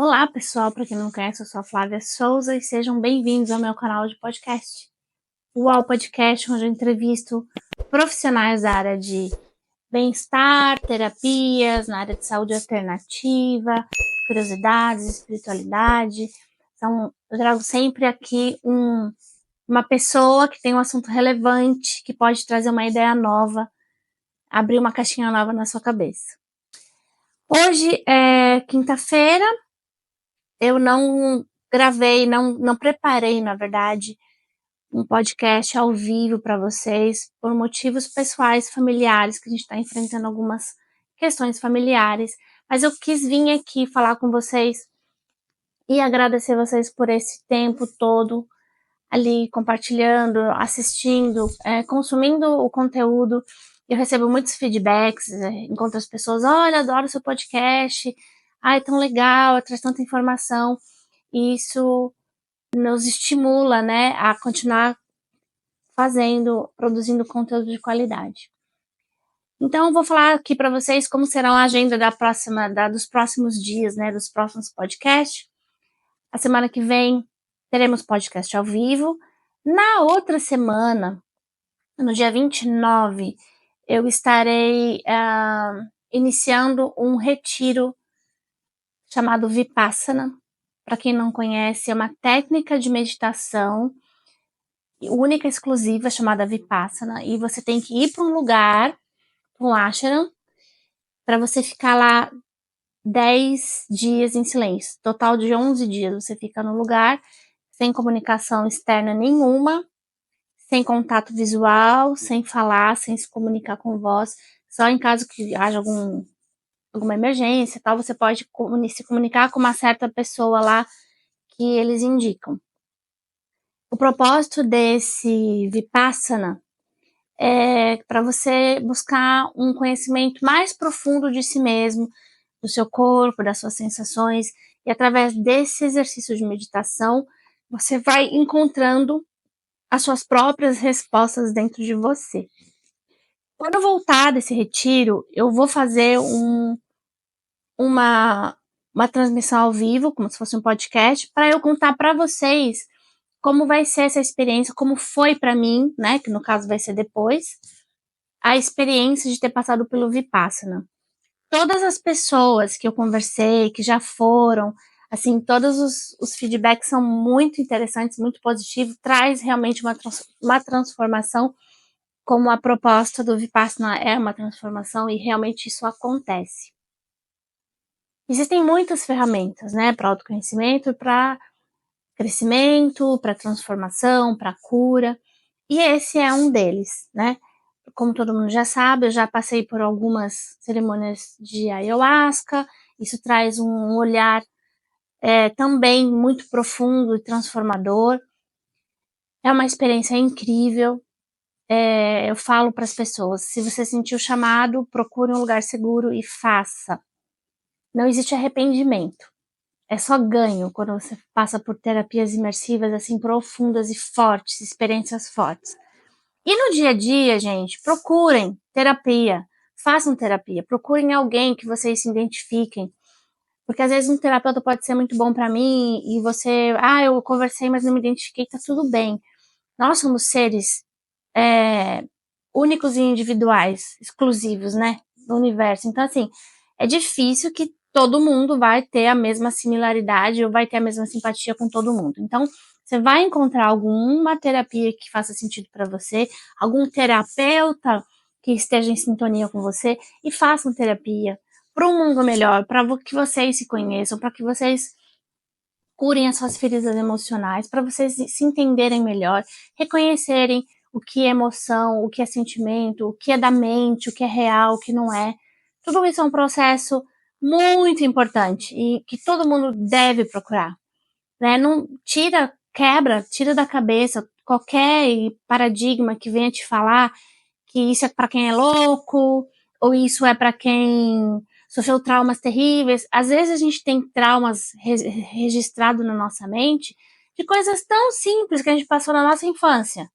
Olá, pessoal, para quem não me conhece, eu sou a Flávia Souza e sejam bem-vindos ao meu canal de podcast. O UOL Podcast, onde eu entrevisto profissionais da área de bem-estar, terapias, na área de saúde alternativa, curiosidades, espiritualidade. Então, eu trago sempre aqui uma pessoa que tem um assunto relevante, que pode trazer uma ideia nova, abrir uma caixinha nova na sua cabeça. Hoje é quinta-feira. Eu não gravei, não preparei, na verdade, um podcast ao vivo para vocês, por motivos pessoais, familiares, que a gente está enfrentando algumas questões familiares. Mas eu quis vir aqui falar com vocês e agradecer vocês por esse tempo todo ali compartilhando, assistindo, consumindo o conteúdo. Eu recebo muitos feedbacks, encontro as pessoas, olha, adoro seu podcast, ai, tão legal, traz tanta informação. E isso nos estimula, né, a continuar produzindo conteúdo de qualidade. Então, eu vou falar aqui para vocês como será a agenda dos próximos dias, né, dos próximos podcasts. A semana que vem teremos podcast ao vivo. Na outra semana, no dia 29, eu estarei iniciando um retiro chamado Vipassana. Para quem não conhece, é uma técnica de meditação única e exclusiva chamada Vipassana, e você tem que ir para um lugar, um ashram, para você ficar lá 10 dias em silêncio. Total de 11 dias você fica no lugar, sem comunicação externa nenhuma, sem contato visual, sem falar, sem se comunicar com voz, só em caso que haja alguma emergência, tal, você pode se comunicar com uma certa pessoa lá que eles indicam. O propósito desse Vipassana é para você buscar um conhecimento mais profundo de si mesmo, do seu corpo, das suas sensações, e através desse exercício de meditação, você vai encontrando as suas próprias respostas dentro de você. Quando eu voltar desse retiro, eu vou fazer uma transmissão ao vivo, como se fosse um podcast, para eu contar para vocês como vai ser essa experiência, como foi para mim, né, que no caso vai ser depois, a experiência de ter passado pelo Vipassana. Todas as pessoas que eu conversei, que já foram, assim, todos os feedbacks são muito interessantes, muito positivos, traz realmente uma transformação, como a proposta do Vipassana é uma transformação, e realmente isso acontece. Existem muitas ferramentas, né, para autoconhecimento, para crescimento, para transformação, para cura, e esse é um deles, né? Como todo mundo já sabe, eu já passei por algumas cerimônias de ayahuasca, isso traz um olhar também muito profundo e transformador. É uma experiência incrível. Eu falo para as pessoas, se você sentir o chamado, procure um lugar seguro e faça. Não existe arrependimento. É só ganho quando você passa por terapias imersivas assim profundas e fortes, experiências fortes. E no dia a dia, gente, procurem terapia, façam terapia, procurem alguém que vocês se identifiquem, porque às vezes um terapeuta pode ser muito bom para mim e você, eu conversei, mas não me identifiquei, tá tudo bem. Nós somos seres únicos e individuais, exclusivos, né, do universo. Então, assim, é difícil que todo mundo vai ter a mesma similaridade ou vai ter a mesma simpatia com todo mundo. Então, você vai encontrar alguma terapia que faça sentido para você, algum terapeuta que esteja em sintonia com você e façam terapia para um mundo melhor, para que vocês se conheçam, para que vocês curem as suas feridas emocionais, para vocês se entenderem melhor, reconhecerem o que é emoção, o que é sentimento, o que é da mente, o que é real, o que não é. Tudo isso é um processo muito importante e que todo mundo deve procurar, né? Não tira da cabeça qualquer paradigma que venha te falar que isso é para quem é louco ou isso é para quem sofreu traumas terríveis. Às vezes a gente tem traumas registrados na nossa mente de coisas tão simples que a gente passou na nossa infância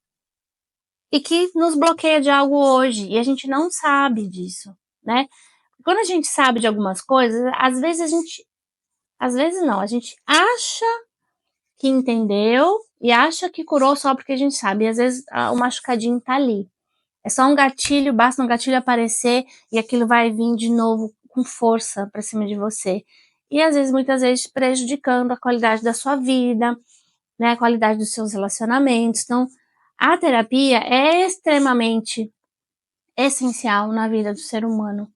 e que nos bloqueia de algo hoje e a gente não sabe disso, né? Quando a gente sabe de algumas coisas, às vezes a gente Às vezes não, a gente acha que entendeu e acha que curou só porque a gente sabe. E às vezes o machucadinho tá ali. É só um gatilho, basta um gatilho aparecer e aquilo vai vir de novo com força pra cima de você. E às vezes, muitas vezes, prejudicando a qualidade da sua vida, né, a qualidade dos seus relacionamentos. Então, a terapia é extremamente essencial na vida do ser humano,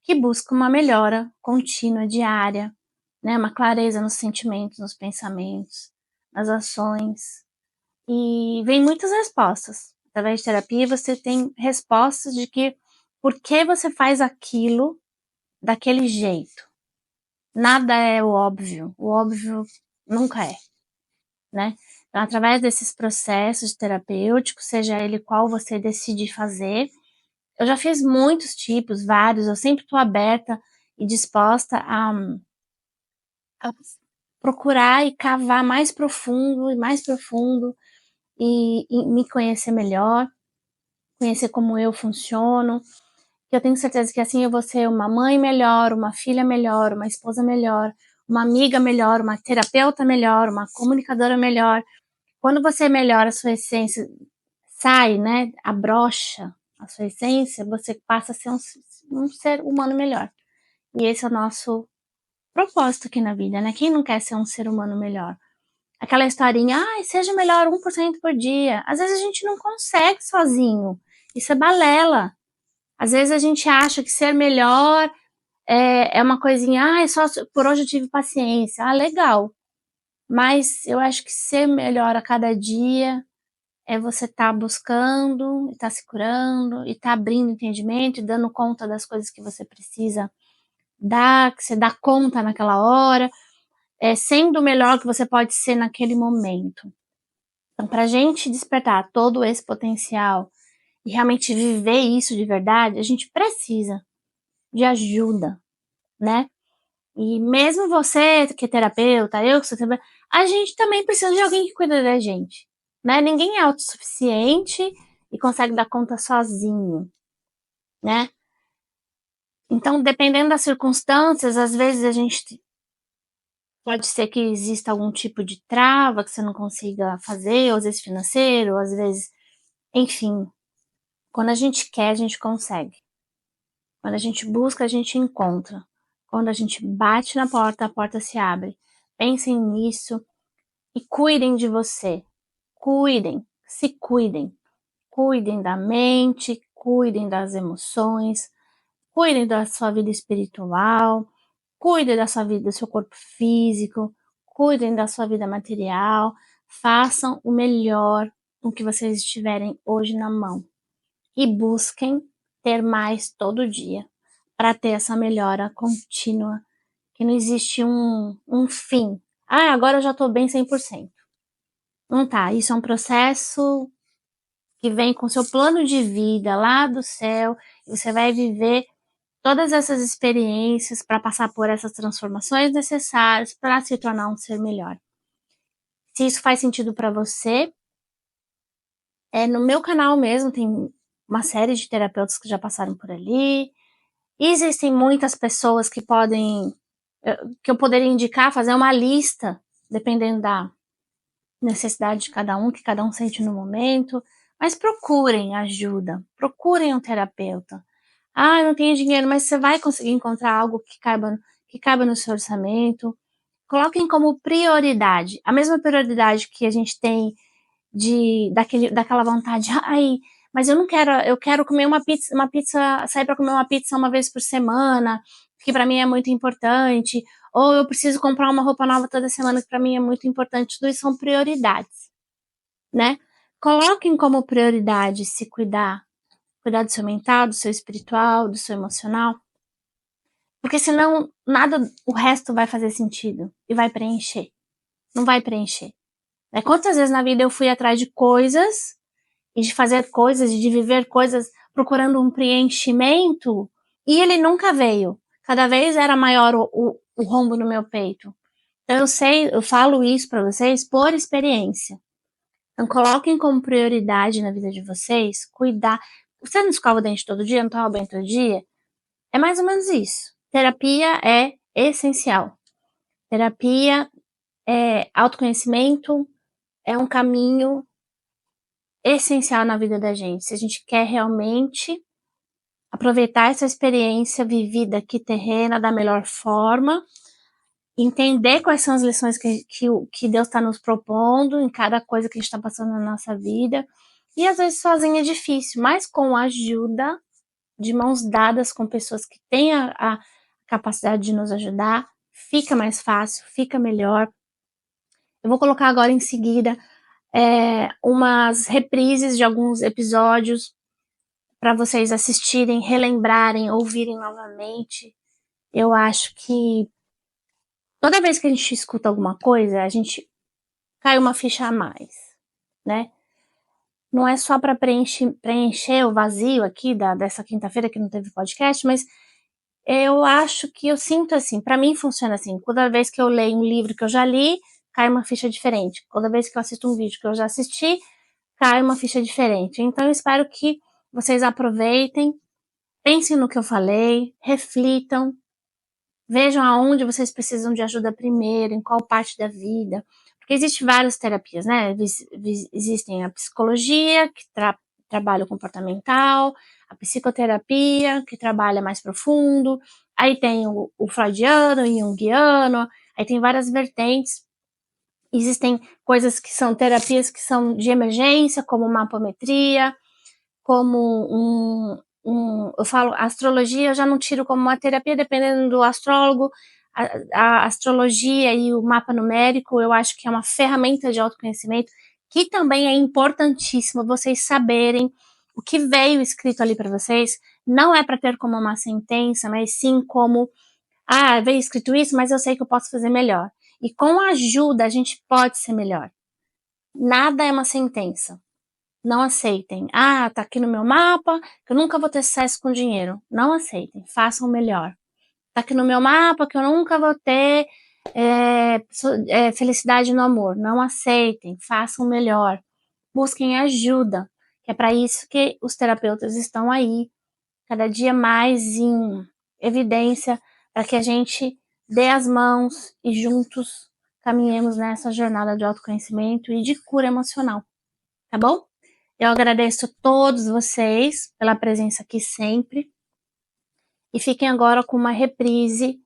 que busca uma melhora contínua, diária, né, uma clareza nos sentimentos, nos pensamentos, nas ações. E vem muitas respostas. Através de terapia, você tem respostas de que por que você faz aquilo daquele jeito. Nada é o óbvio nunca é, né? Então, através desses processos terapêuticos, seja ele qual você decide fazer, eu já fiz muitos tipos, vários, eu sempre estou aberta e disposta a procurar e cavar mais profundo e me conhecer melhor, conhecer como eu funciono. Eu tenho certeza que assim eu vou ser uma mãe melhor, uma filha melhor, uma esposa melhor, uma amiga melhor, uma terapeuta melhor, uma comunicadora melhor. Quando você melhora a sua essência, sai, né, abrocha a sua essência, você passa a ser um ser humano melhor. E esse é o nosso propósito aqui na vida, né? Quem não quer ser um ser humano melhor? Aquela historinha, seja melhor 1% por dia. Às vezes a gente não consegue sozinho. Isso é balela. Às vezes a gente acha que ser melhor é uma coisinha, só por hoje eu tive paciência. Legal. Mas eu acho que ser melhor a cada dia é você estar buscando, estar se curando, e estar abrindo entendimento e dando conta das coisas que você precisa dar, que você dá conta naquela hora, sendo o melhor que você pode ser naquele momento. Então, para a gente despertar todo esse potencial e realmente viver isso de verdade, a gente precisa de ajuda, né? E mesmo você que é terapeuta, eu que sou terapeuta, a gente também precisa de alguém que cuida da gente, né? Ninguém é autossuficiente e consegue dar conta sozinho, né? Então, dependendo das circunstâncias, às vezes a gente pode ser que exista algum tipo de trava que você não consiga fazer, ou às vezes financeiro, ou às vezes, enfim. Quando a gente quer, a gente consegue. Quando a gente busca, a gente encontra. Quando a gente bate na porta, a porta se abre. Pensem nisso e cuidem de você. Cuidem, se cuidem. Cuidem da mente, cuidem das emoções, cuidem da sua vida espiritual, cuidem da sua vida, do seu corpo físico, cuidem da sua vida material. Façam o melhor com que vocês estiverem hoje na mão. E busquem ter mais todo dia, para ter essa melhora contínua, que não existe um fim. Agora eu já estou bem 100%. Não tá, isso é um processo que vem com seu plano de vida lá do céu, e você vai viver todas essas experiências para passar por essas transformações necessárias para se tornar um ser melhor. Se isso faz sentido para você, no meu canal mesmo tem uma série de terapeutas que já passaram por ali. Existem muitas pessoas que que eu poderia indicar, fazer uma lista, dependendo da necessidade de cada um, que cada um sente no momento. Mas procurem ajuda, procurem um terapeuta. Eu não tenho dinheiro, mas você vai conseguir encontrar algo que caiba no seu orçamento. Coloquem como prioridade, a mesma prioridade que a gente tem daquela vontade, mas eu não quero, eu quero comer uma pizza, sair para comer uma pizza uma vez por semana, que para mim é muito importante, ou eu preciso comprar uma roupa nova toda semana, que para mim é muito importante. Tudo isso são prioridades, né? Coloquem como prioridade se cuidar do seu mental, do seu espiritual, do seu emocional, porque senão nada, o resto vai fazer sentido e vai preencher. Não vai preencher. Quantas vezes na vida eu fui atrás de coisas e de fazer coisas e de viver coisas procurando um preenchimento e ele nunca veio. Cada vez era maior o rombo no meu peito. Então eu falo isso para vocês por experiência. Então coloquem como prioridade na vida de vocês cuidar. Você não escova o dente todo dia, não toma banho todo dia? É mais ou menos isso. Terapia é essencial. Terapia, autoconhecimento é um caminho essencial na vida da gente. Se a gente quer realmente aproveitar essa experiência vivida aqui terrena da melhor forma, entender quais são as lições que Deus está nos propondo em cada coisa que a gente está passando na nossa vida. E às vezes sozinho é difícil, mas com a ajuda, de mãos dadas com pessoas que têm a capacidade de nos ajudar, fica mais fácil, fica melhor. Eu vou colocar agora em seguida umas reprises de alguns episódios para vocês assistirem, relembrarem, ouvirem novamente. Eu acho que toda vez que a gente escuta alguma coisa, a gente cai uma ficha a mais, né? Não é só para preencher o vazio aqui dessa quinta-feira que não teve podcast, mas eu acho que eu sinto assim, para mim funciona assim, toda vez que eu leio um livro que eu já li, cai uma ficha diferente. Toda vez que eu assisto um vídeo que eu já assisti, cai uma ficha diferente. Então eu espero que vocês aproveitem, pensem no que eu falei, reflitam, vejam aonde vocês precisam de ajuda primeiro, em qual parte da vida. Porque existem várias terapias, né? Existem a psicologia, que trabalha o comportamental, a psicoterapia, que trabalha mais profundo, aí tem o freudiano, o junguiano, aí tem várias vertentes. Existem coisas que são terapias que são de emergência, como mapometria, como eu falo, a astrologia eu já não tiro como uma terapia, dependendo do astrólogo. A astrologia e o mapa numérico, eu acho que é uma ferramenta de autoconhecimento que também é importantíssimo vocês saberem o que veio escrito ali para vocês. Não é para ter como uma sentença, mas sim como, veio escrito isso, mas eu sei que eu posso fazer melhor. E com a ajuda a gente pode ser melhor. Nada é uma sentença. Não aceitem. Tá aqui no meu mapa, que eu nunca vou ter sucesso com dinheiro. Não aceitem. Façam o melhor. Tá aqui no meu mapa, que eu nunca vou ter felicidade no amor. Não aceitem. Façam o melhor. Busquem ajuda. Que é para isso que os terapeutas estão aí, cada dia mais em evidência, para que a gente dê as mãos e juntos caminhemos nessa jornada de autoconhecimento e de cura emocional. Tá bom? Eu agradeço a todos vocês pela presença aqui sempre. E fiquem agora com uma reprise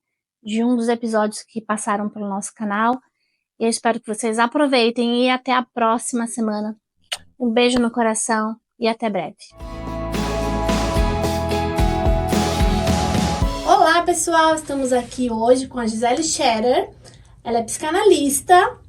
de um dos episódios que passaram pelo nosso canal. E eu espero que vocês aproveitem e até a próxima semana. Um beijo no coração e até breve. Olá, pessoal! Estamos aqui hoje com a Gisele Scherer. Ela é psicanalista.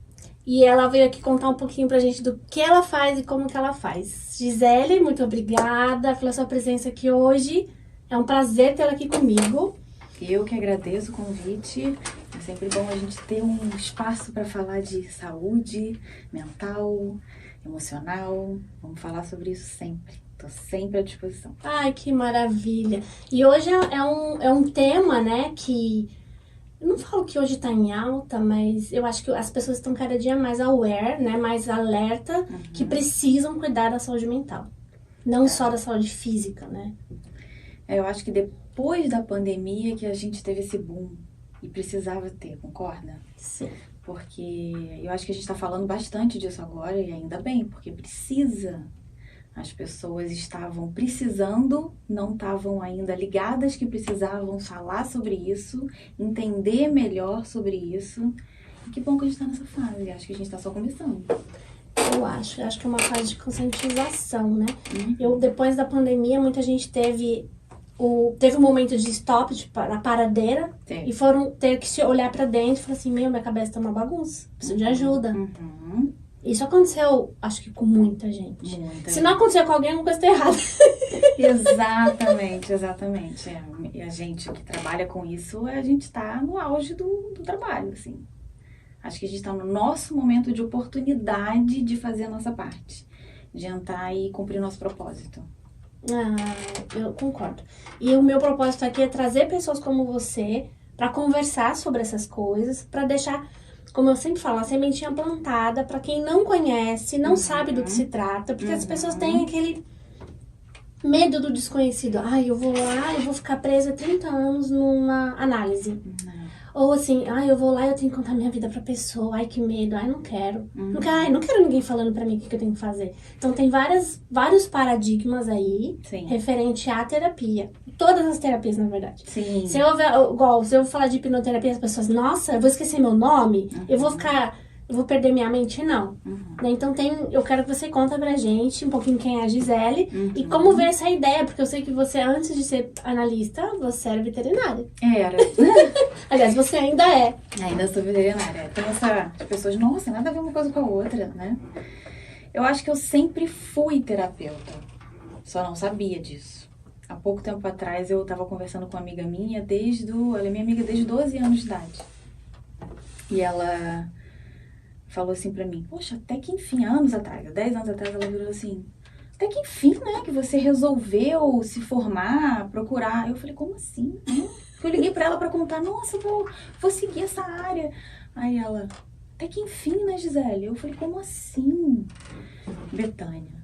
E ela veio aqui contar um pouquinho pra gente do que ela faz e como que ela faz. Gisele, muito obrigada pela sua presença aqui hoje. É um prazer tê-la aqui comigo. Eu que agradeço o convite. É sempre bom a gente ter um espaço para falar de saúde mental, emocional. Vamos falar sobre isso sempre. Estou sempre à disposição. Ai, que maravilha. E hoje é um tema, né, que... Eu não falo que hoje tá em alta, mas eu acho que as pessoas estão cada dia mais aware, né? Mais alerta, que precisam cuidar da saúde mental. Não só da saúde física, né? Eu acho que depois da pandemia que a gente teve esse boom e precisava ter, concorda? Sim. Porque eu acho que a gente tá falando bastante disso agora e ainda bem, porque precisa. As pessoas estavam precisando, não estavam ainda ligadas que precisavam falar sobre isso, entender melhor sobre isso. E que bom que a gente está nessa fase, acho que a gente está só começando. Eu acho que é uma fase de conscientização, né? Depois da pandemia, muita gente teve um momento de stop, na paradeira, e foram ter que se olhar pra dentro e falar assim, minha cabeça tá uma bagunça, preciso de ajuda. Isso aconteceu, acho que com muita gente. Se não acontecer com alguém, alguma coisa tá errada. Exatamente. E a gente que trabalha com isso, a gente tá no auge do trabalho, assim. Acho que a gente tá no nosso momento de oportunidade de fazer a nossa parte. De entrar e cumprir nosso propósito. Eu concordo. E o meu propósito aqui é trazer pessoas como você pra conversar sobre essas coisas, pra deixar... Como eu sempre falo, a sementinha plantada para quem não conhece, não sabe do que se trata, porque as pessoas têm aquele medo do desconhecido. Eu vou lá e vou ficar presa 30 anos numa análise. Ou assim, eu vou lá e eu tenho que contar minha vida pra pessoa. Ai, que medo. Ai, não quero. Não quero ninguém falando pra mim o que eu tenho que fazer. Então, tem vários paradigmas aí Sim. referente à terapia. Todas as terapias, na verdade. Sim. Se eu falar de hipnoterapia, as pessoas, nossa, eu vou esquecer meu nome? Eu vou perder minha mente? Não. Né? Então, eu quero que você conta pra gente um pouquinho quem é a Gisele e como veio essa ideia, porque eu sei que você, antes de ser analista, você era veterinária. Era. Aliás, você ainda é. Ainda sou veterinária. Então, as pessoas, nossa, nada a ver uma coisa com a outra, né? Eu acho que eu sempre fui terapeuta, só não sabia disso. Há pouco tempo atrás, eu estava conversando com uma amiga minha, ela é minha amiga desde 12 anos de idade. E ela falou assim pra mim, poxa, até que enfim, há 10 anos atrás, ela virou assim, até que enfim, né, que você resolveu se formar, procurar. Eu falei, como assim? Eu liguei pra ela pra contar, nossa, vou seguir essa área. Aí ela, até que enfim, né, Gisele? Eu falei, como assim, Betânia?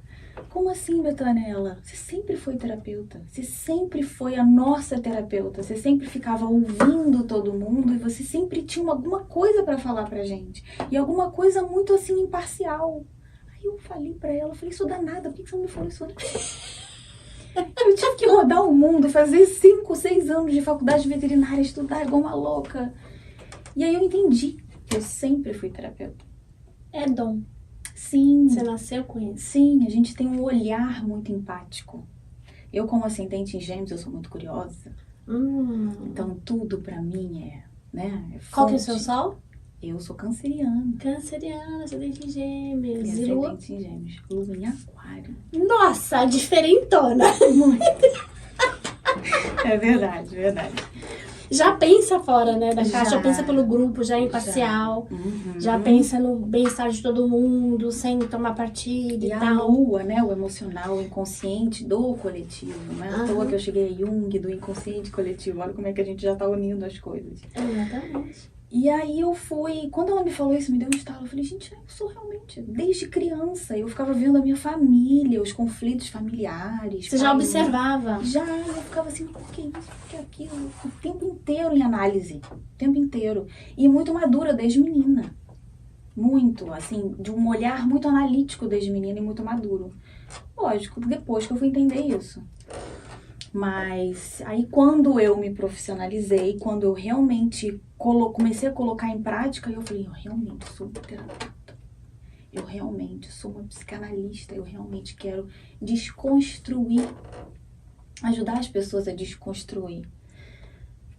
Como assim, Betânia? Ela, você sempre foi terapeuta, você sempre foi a nossa terapeuta, você sempre ficava ouvindo todo mundo e você sempre tinha alguma coisa pra falar pra gente. E alguma coisa muito assim, imparcial. Aí eu falei pra ela, isso dá nada, por que você não me falou isso antes? Eu tive que rodar o mundo, fazer 5, 6 anos de faculdade veterinária, estudar igual uma louca. E aí eu entendi que eu sempre fui terapeuta. É dom. Sim. Você nasceu com isso? Sim, a gente tem um olhar muito empático. Eu, como ascendente em Gêmeos, eu sou muito curiosa. Então, tudo pra mim é, né? Qual que é o seu sol? Eu sou canceriana. Canceriana, ascendente em Gêmeos. E lua? Ascendente em Gêmeos. Lua em Aquário. Nossa, diferentona. Muito. É verdade, verdade. Já pensa fora, né, da caixa, já pensa pelo grupo, já é imparcial, já pensa no bem-estar de todo mundo, sem tomar partido e tal. A lua, né, o emocional, o inconsciente do coletivo, né? À toa que eu cheguei a Jung, do inconsciente coletivo, olha como é que a gente já tá unindo as coisas. Exatamente. E aí eu fui, quando ela me falou isso, me deu um estalo, eu falei, gente, eu sou realmente, desde criança, eu ficava vendo a minha família, os conflitos familiares. Você já observava? Já, eu ficava assim, por que isso, por que aquilo, o tempo inteiro em análise, o tempo inteiro. E muito madura desde menina, muito, assim, de um olhar muito analítico desde menina e muito maduro. Lógico, depois que eu fui entender isso. Mas aí quando eu me profissionalizei, quando eu realmente comecei a colocar em prática, eu falei, eu realmente sou uma terapeuta. Eu realmente sou uma psicanalista, eu realmente quero desconstruir, ajudar as pessoas a desconstruir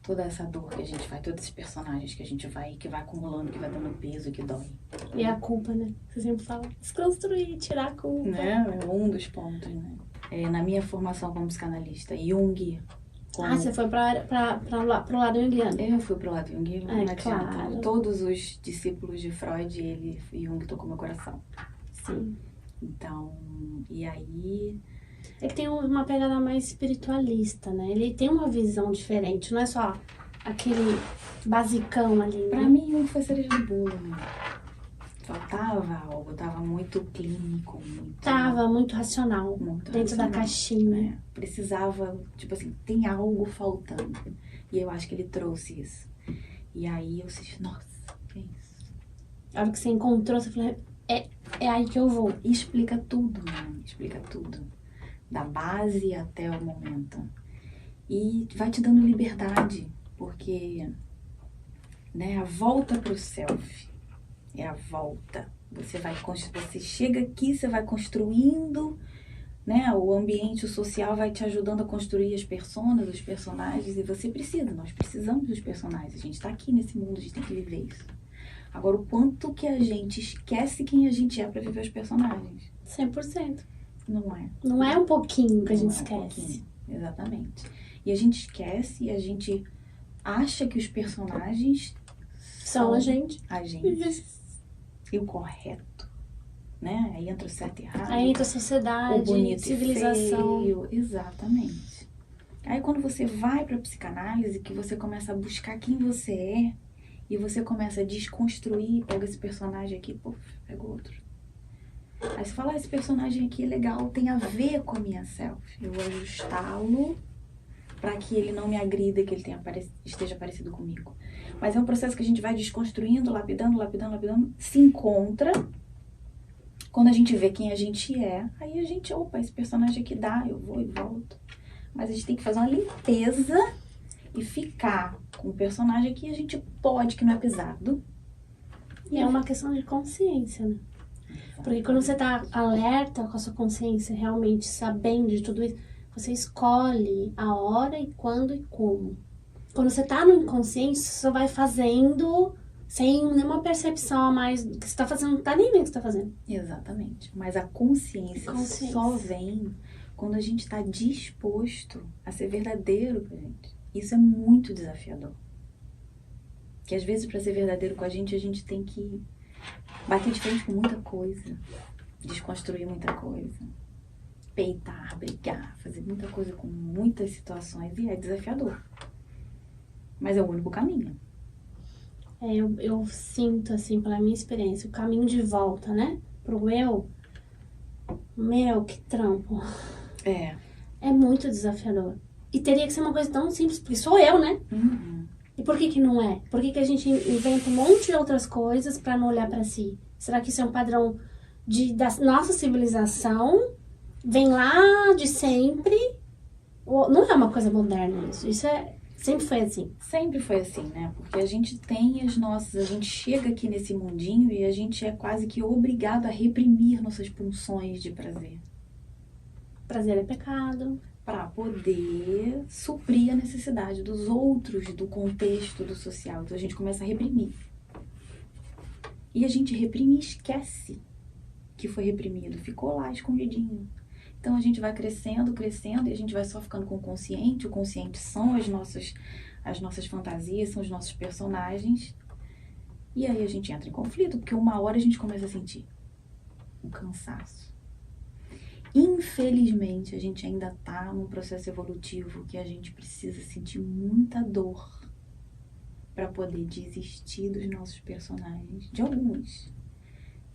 toda essa dor que a gente vai, todos esses personagens que a gente vai, que vai acumulando, que vai dando peso, que dói. E a culpa, né? Você sempre fala, desconstruir, tirar a culpa. Né? É um dos pontos, né? Na minha formação como psicanalista, Jung. Você foi pro lado junguiano. Eu fui pro lado junguiano, não claro. adianta. Todos os discípulos de Freud, Jung tocou meu coração. Sim. Então, e aí... É que tem uma pegada mais espiritualista, né? Ele tem uma visão diferente, não é só aquele basicão ali, né? Pra mim, Jung foi cereja do bolo, né? Faltava algo, tava muito clínico, Tava muito racional, muito dentro racional, da caixinha. Precisava, tipo assim, tem algo faltando. E eu acho que ele trouxe isso. E aí eu disse, nossa, que é isso? A hora que você encontrou, você falou, é aí que eu vou. E explica tudo, né? Explica tudo. Da base até o momento. E vai te dando liberdade, porque, né, a volta pro self é a volta. Você chega aqui, você vai construindo, né? O ambiente social vai te ajudando a construir as personas, os personagens, e nós precisamos dos personagens. A gente tá aqui nesse mundo, a gente tem que viver isso. Agora, o quanto que a gente esquece quem a gente é pra viver os personagens? 100%. Não é. Não é um pouquinho que a gente esquece. Exatamente. E a gente esquece e a gente acha que os personagens são a gente. E o correto, né? Aí entra o certo e errado. Aí entra a sociedade, o bonito civilização. E feio. Exatamente. Aí quando você vai pra psicanálise, que você começa a buscar quem você é, e você começa a desconstruir, pega esse personagem aqui, pega outro. Aí você fala, esse personagem aqui é legal, tem a ver com a minha self. Eu vou ajustá-lo para que ele não me agrida, que ele esteja parecido comigo. Mas é um processo que a gente vai desconstruindo, lapidando, se encontra. Quando a gente vê quem a gente é, aí a gente, opa, esse personagem aqui dá, eu vou e volto. Mas a gente tem que fazer uma limpeza e ficar com o personagem que a gente pode, que não é pesado. E é uma questão de consciência, né? Porque quando você tá alerta com a sua consciência, realmente sabendo de tudo isso, você escolhe a hora e quando e como. Quando você tá no inconsciente, você só vai fazendo sem nenhuma percepção a mais do que você tá fazendo, não tá nem vendo o que você tá fazendo. Exatamente. Mas a consciência só vem quando a gente tá disposto a ser verdadeiro com a gente. Isso é muito desafiador. Que às vezes, para ser verdadeiro com a gente tem que bater de frente com muita coisa, desconstruir muita coisa, peitar, brigar, fazer muita coisa com muitas situações, e é desafiador. Mas é o único caminho. Eu sinto, assim, pela minha experiência, o caminho de volta, né? Pro eu, meu, que trampo. É muito desafiador. E teria que ser uma coisa tão simples, porque sou eu, né? Uhum. E por que não é? Por que a gente inventa um monte de outras coisas pra não olhar pra si? Será que isso é um padrão da nossa civilização? Vem lá de sempre? Ou não é uma coisa moderna isso? Isso sempre foi assim. Sempre foi assim, né? Porque a gente tem a gente chega aqui nesse mundinho e a gente é quase que obrigado a reprimir nossas pulsões de prazer. Prazer é pecado. Para poder suprir a necessidade dos outros, do contexto, do social. Então a gente começa a reprimir. E a gente reprime e esquece que foi reprimido. Ficou lá escondidinho. Então a gente vai crescendo e a gente vai só ficando com o consciente. O consciente são as nossas fantasias, são os nossos personagens. E aí a gente entra em conflito, porque uma hora a gente começa a sentir o cansaço. Infelizmente, a gente ainda tá num processo evolutivo que a gente precisa sentir muita dor para poder desistir dos nossos personagens, de alguns,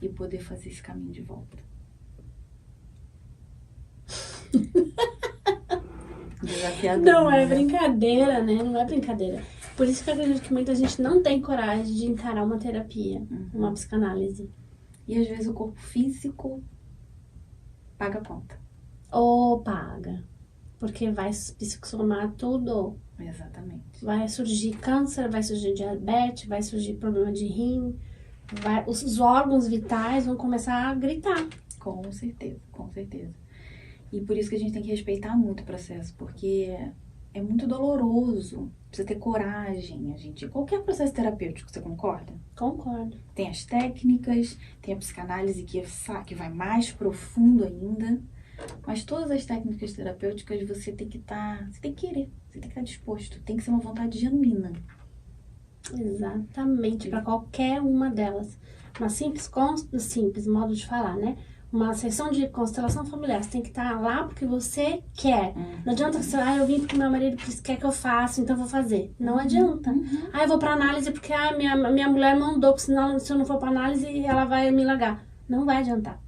e poder fazer esse caminho de volta. Desafiador. Não é brincadeira, né? Não é brincadeira. Por isso que eu acredito que muita gente não tem coragem de encarar uma terapia, uma psicanálise. E às vezes o corpo físico paga a conta. Ou paga. Porque vai psicossomar tudo. Exatamente. Vai surgir câncer, vai surgir diabetes, vai surgir problema de rim. Os órgãos vitais vão começar a gritar. Com certeza, com certeza. E por isso que a gente tem que respeitar muito o processo, porque é muito doloroso. Precisa ter coragem, qualquer processo terapêutico, você concorda? Concordo. Tem as técnicas, tem a psicanálise que vai mais profundo ainda. Mas todas as técnicas terapêuticas você tem que querer, você tem que estar disposto. Tem que ser uma vontade genuína. Exatamente, para qualquer uma delas. Uma simples modo de falar, né? Uma sessão de constelação familiar, você tem que estar lá porque você quer. Não adianta você, eu vim porque meu marido quer que eu faça, então eu vou fazer. Não adianta. Eu vou pra análise porque minha mulher mandou, porque senão se eu não for pra análise, ela vai me largar. Não vai adiantar.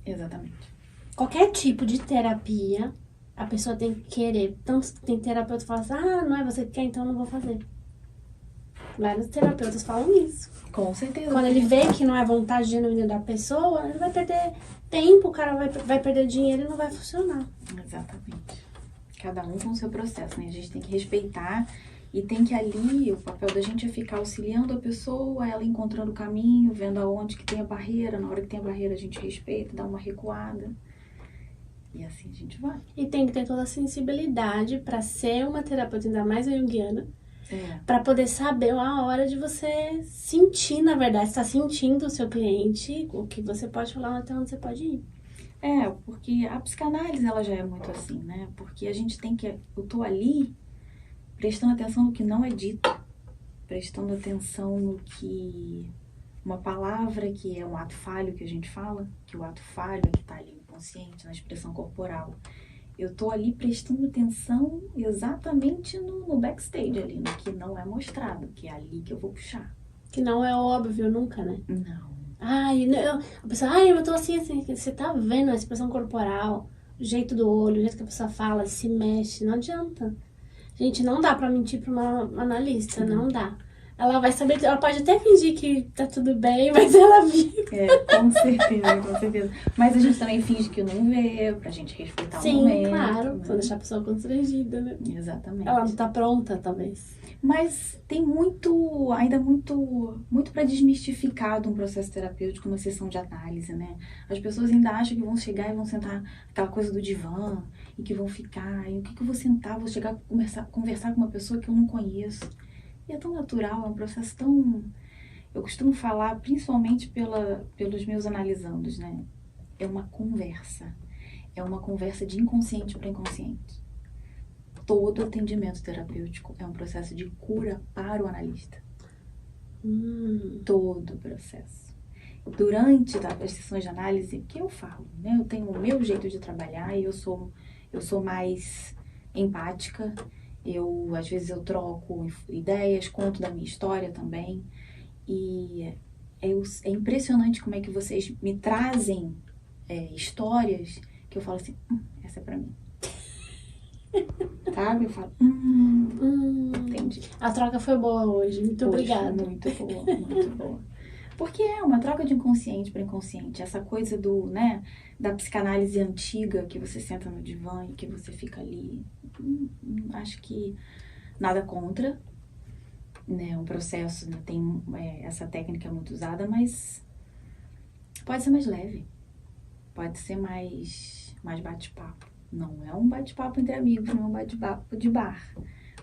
Exatamente. Qualquer tipo de terapia, a pessoa tem que querer. Tanto tem terapeuta que fala assim, não é você que quer, então eu não vou fazer. Vários terapeutas falam isso. Com certeza. Quando ele vê que não é vontade genuína da pessoa, ele vai perder tempo, o cara vai perder dinheiro e não vai funcionar. Exatamente. Cada um com o seu processo, né? A gente tem que respeitar e tem que ali, o papel da gente é ficar auxiliando a pessoa, ela encontrando o caminho, vendo aonde que tem a barreira. Na hora que tem a barreira a gente respeita, dá uma recuada. E assim a gente vai. E tem que ter toda a sensibilidade para ser uma terapeuta, ainda mais junguiana, para poder saber a hora de você sentir, na verdade, está sentindo o seu cliente, o que você pode falar, até onde você pode ir. Porque a psicanálise ela já é muito assim, né? Porque a gente tem que... Eu tô ali prestando atenção no que não é dito, prestando atenção no que... Uma palavra que é um ato falho que a gente fala, que o ato falho é que tá ali inconsciente, na expressão corporal. Eu tô ali prestando atenção exatamente no backstage ali, no que não é mostrado, que é ali que eu vou puxar. Que não é óbvio nunca, né? Não. A pessoa, eu tô assim, você tá vendo a expressão corporal, o jeito do olho, o jeito que a pessoa fala, se mexe, não adianta. Gente, não dá pra mentir pra uma analista, não dá. Ela vai saber, ela pode até fingir que tá tudo bem, mas ela viu. Com certeza, com certeza. Mas a gente também finge que não vê, pra gente respeitar o momento. Sim, claro, né? pra deixar a pessoa constrangida, né? Exatamente. Ela não tá pronta, talvez. Mas tem ainda muito para desmistificar de um processo terapêutico, uma sessão de análise, né? As pessoas ainda acham que vão chegar e vão sentar aquela coisa do divã e que vão ficar, e o que eu vou sentar, vou chegar a conversar com uma pessoa que eu não conheço. E é tão natural, é um processo tão... Eu costumo falar, principalmente pelos meus analisandos, né? É uma conversa de inconsciente para inconsciente. Todo atendimento terapêutico é um processo de cura para o analista. Todo o processo. Durante as sessões de análise, que eu falo, né? Eu tenho o meu jeito de trabalhar e eu sou mais empática. Às vezes eu troco ideias, conto da minha história também. E é impressionante como é que vocês me trazem histórias que eu falo assim, essa é pra mim. Sabe? Eu falo, entendi. A troca foi boa hoje, muito obrigada. Muito boa, muito boa. Porque é uma troca de inconsciente para inconsciente. Essa coisa da psicanálise antiga, que você senta no divã e que você fica ali. Acho que nada contra, né? Um processo, né? Essa técnica é muito usada, mas pode ser mais leve. Pode ser mais bate-papo. Não é um bate-papo entre amigos, não é um bate-papo de bar.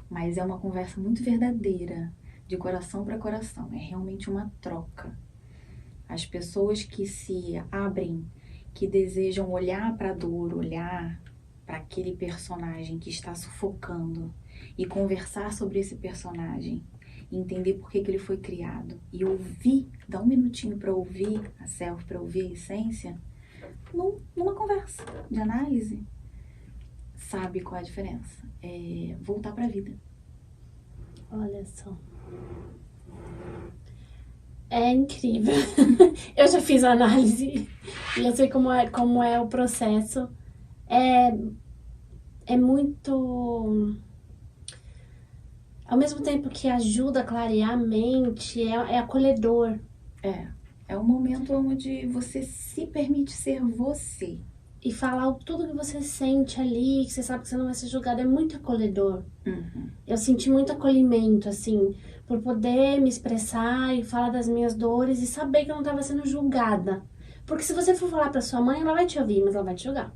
Mas é uma conversa muito verdadeira, de coração para coração. É realmente uma troca. As pessoas que se abrem, que desejam olhar para a dor, olhar para aquele personagem que está sufocando e conversar sobre esse personagem, entender por que ele foi criado e ouvir, dar um minutinho para ouvir a self, para ouvir a essência, numa conversa de análise, sabe qual é a diferença? É voltar para a vida. Olha só. É incrível. Eu já fiz a análise e eu sei como é o processo. É muito... Ao mesmo tempo que ajuda a clarear a mente, é acolhedor. É um momento onde você se permite ser você. E falar tudo que você sente ali, que você sabe que você não vai ser julgado, é muito acolhedor. Eu senti muito acolhimento, assim, por poder me expressar e falar das minhas dores e saber que eu não estava sendo julgada. Porque se você for falar pra sua mãe, ela vai te ouvir, mas ela vai te julgar.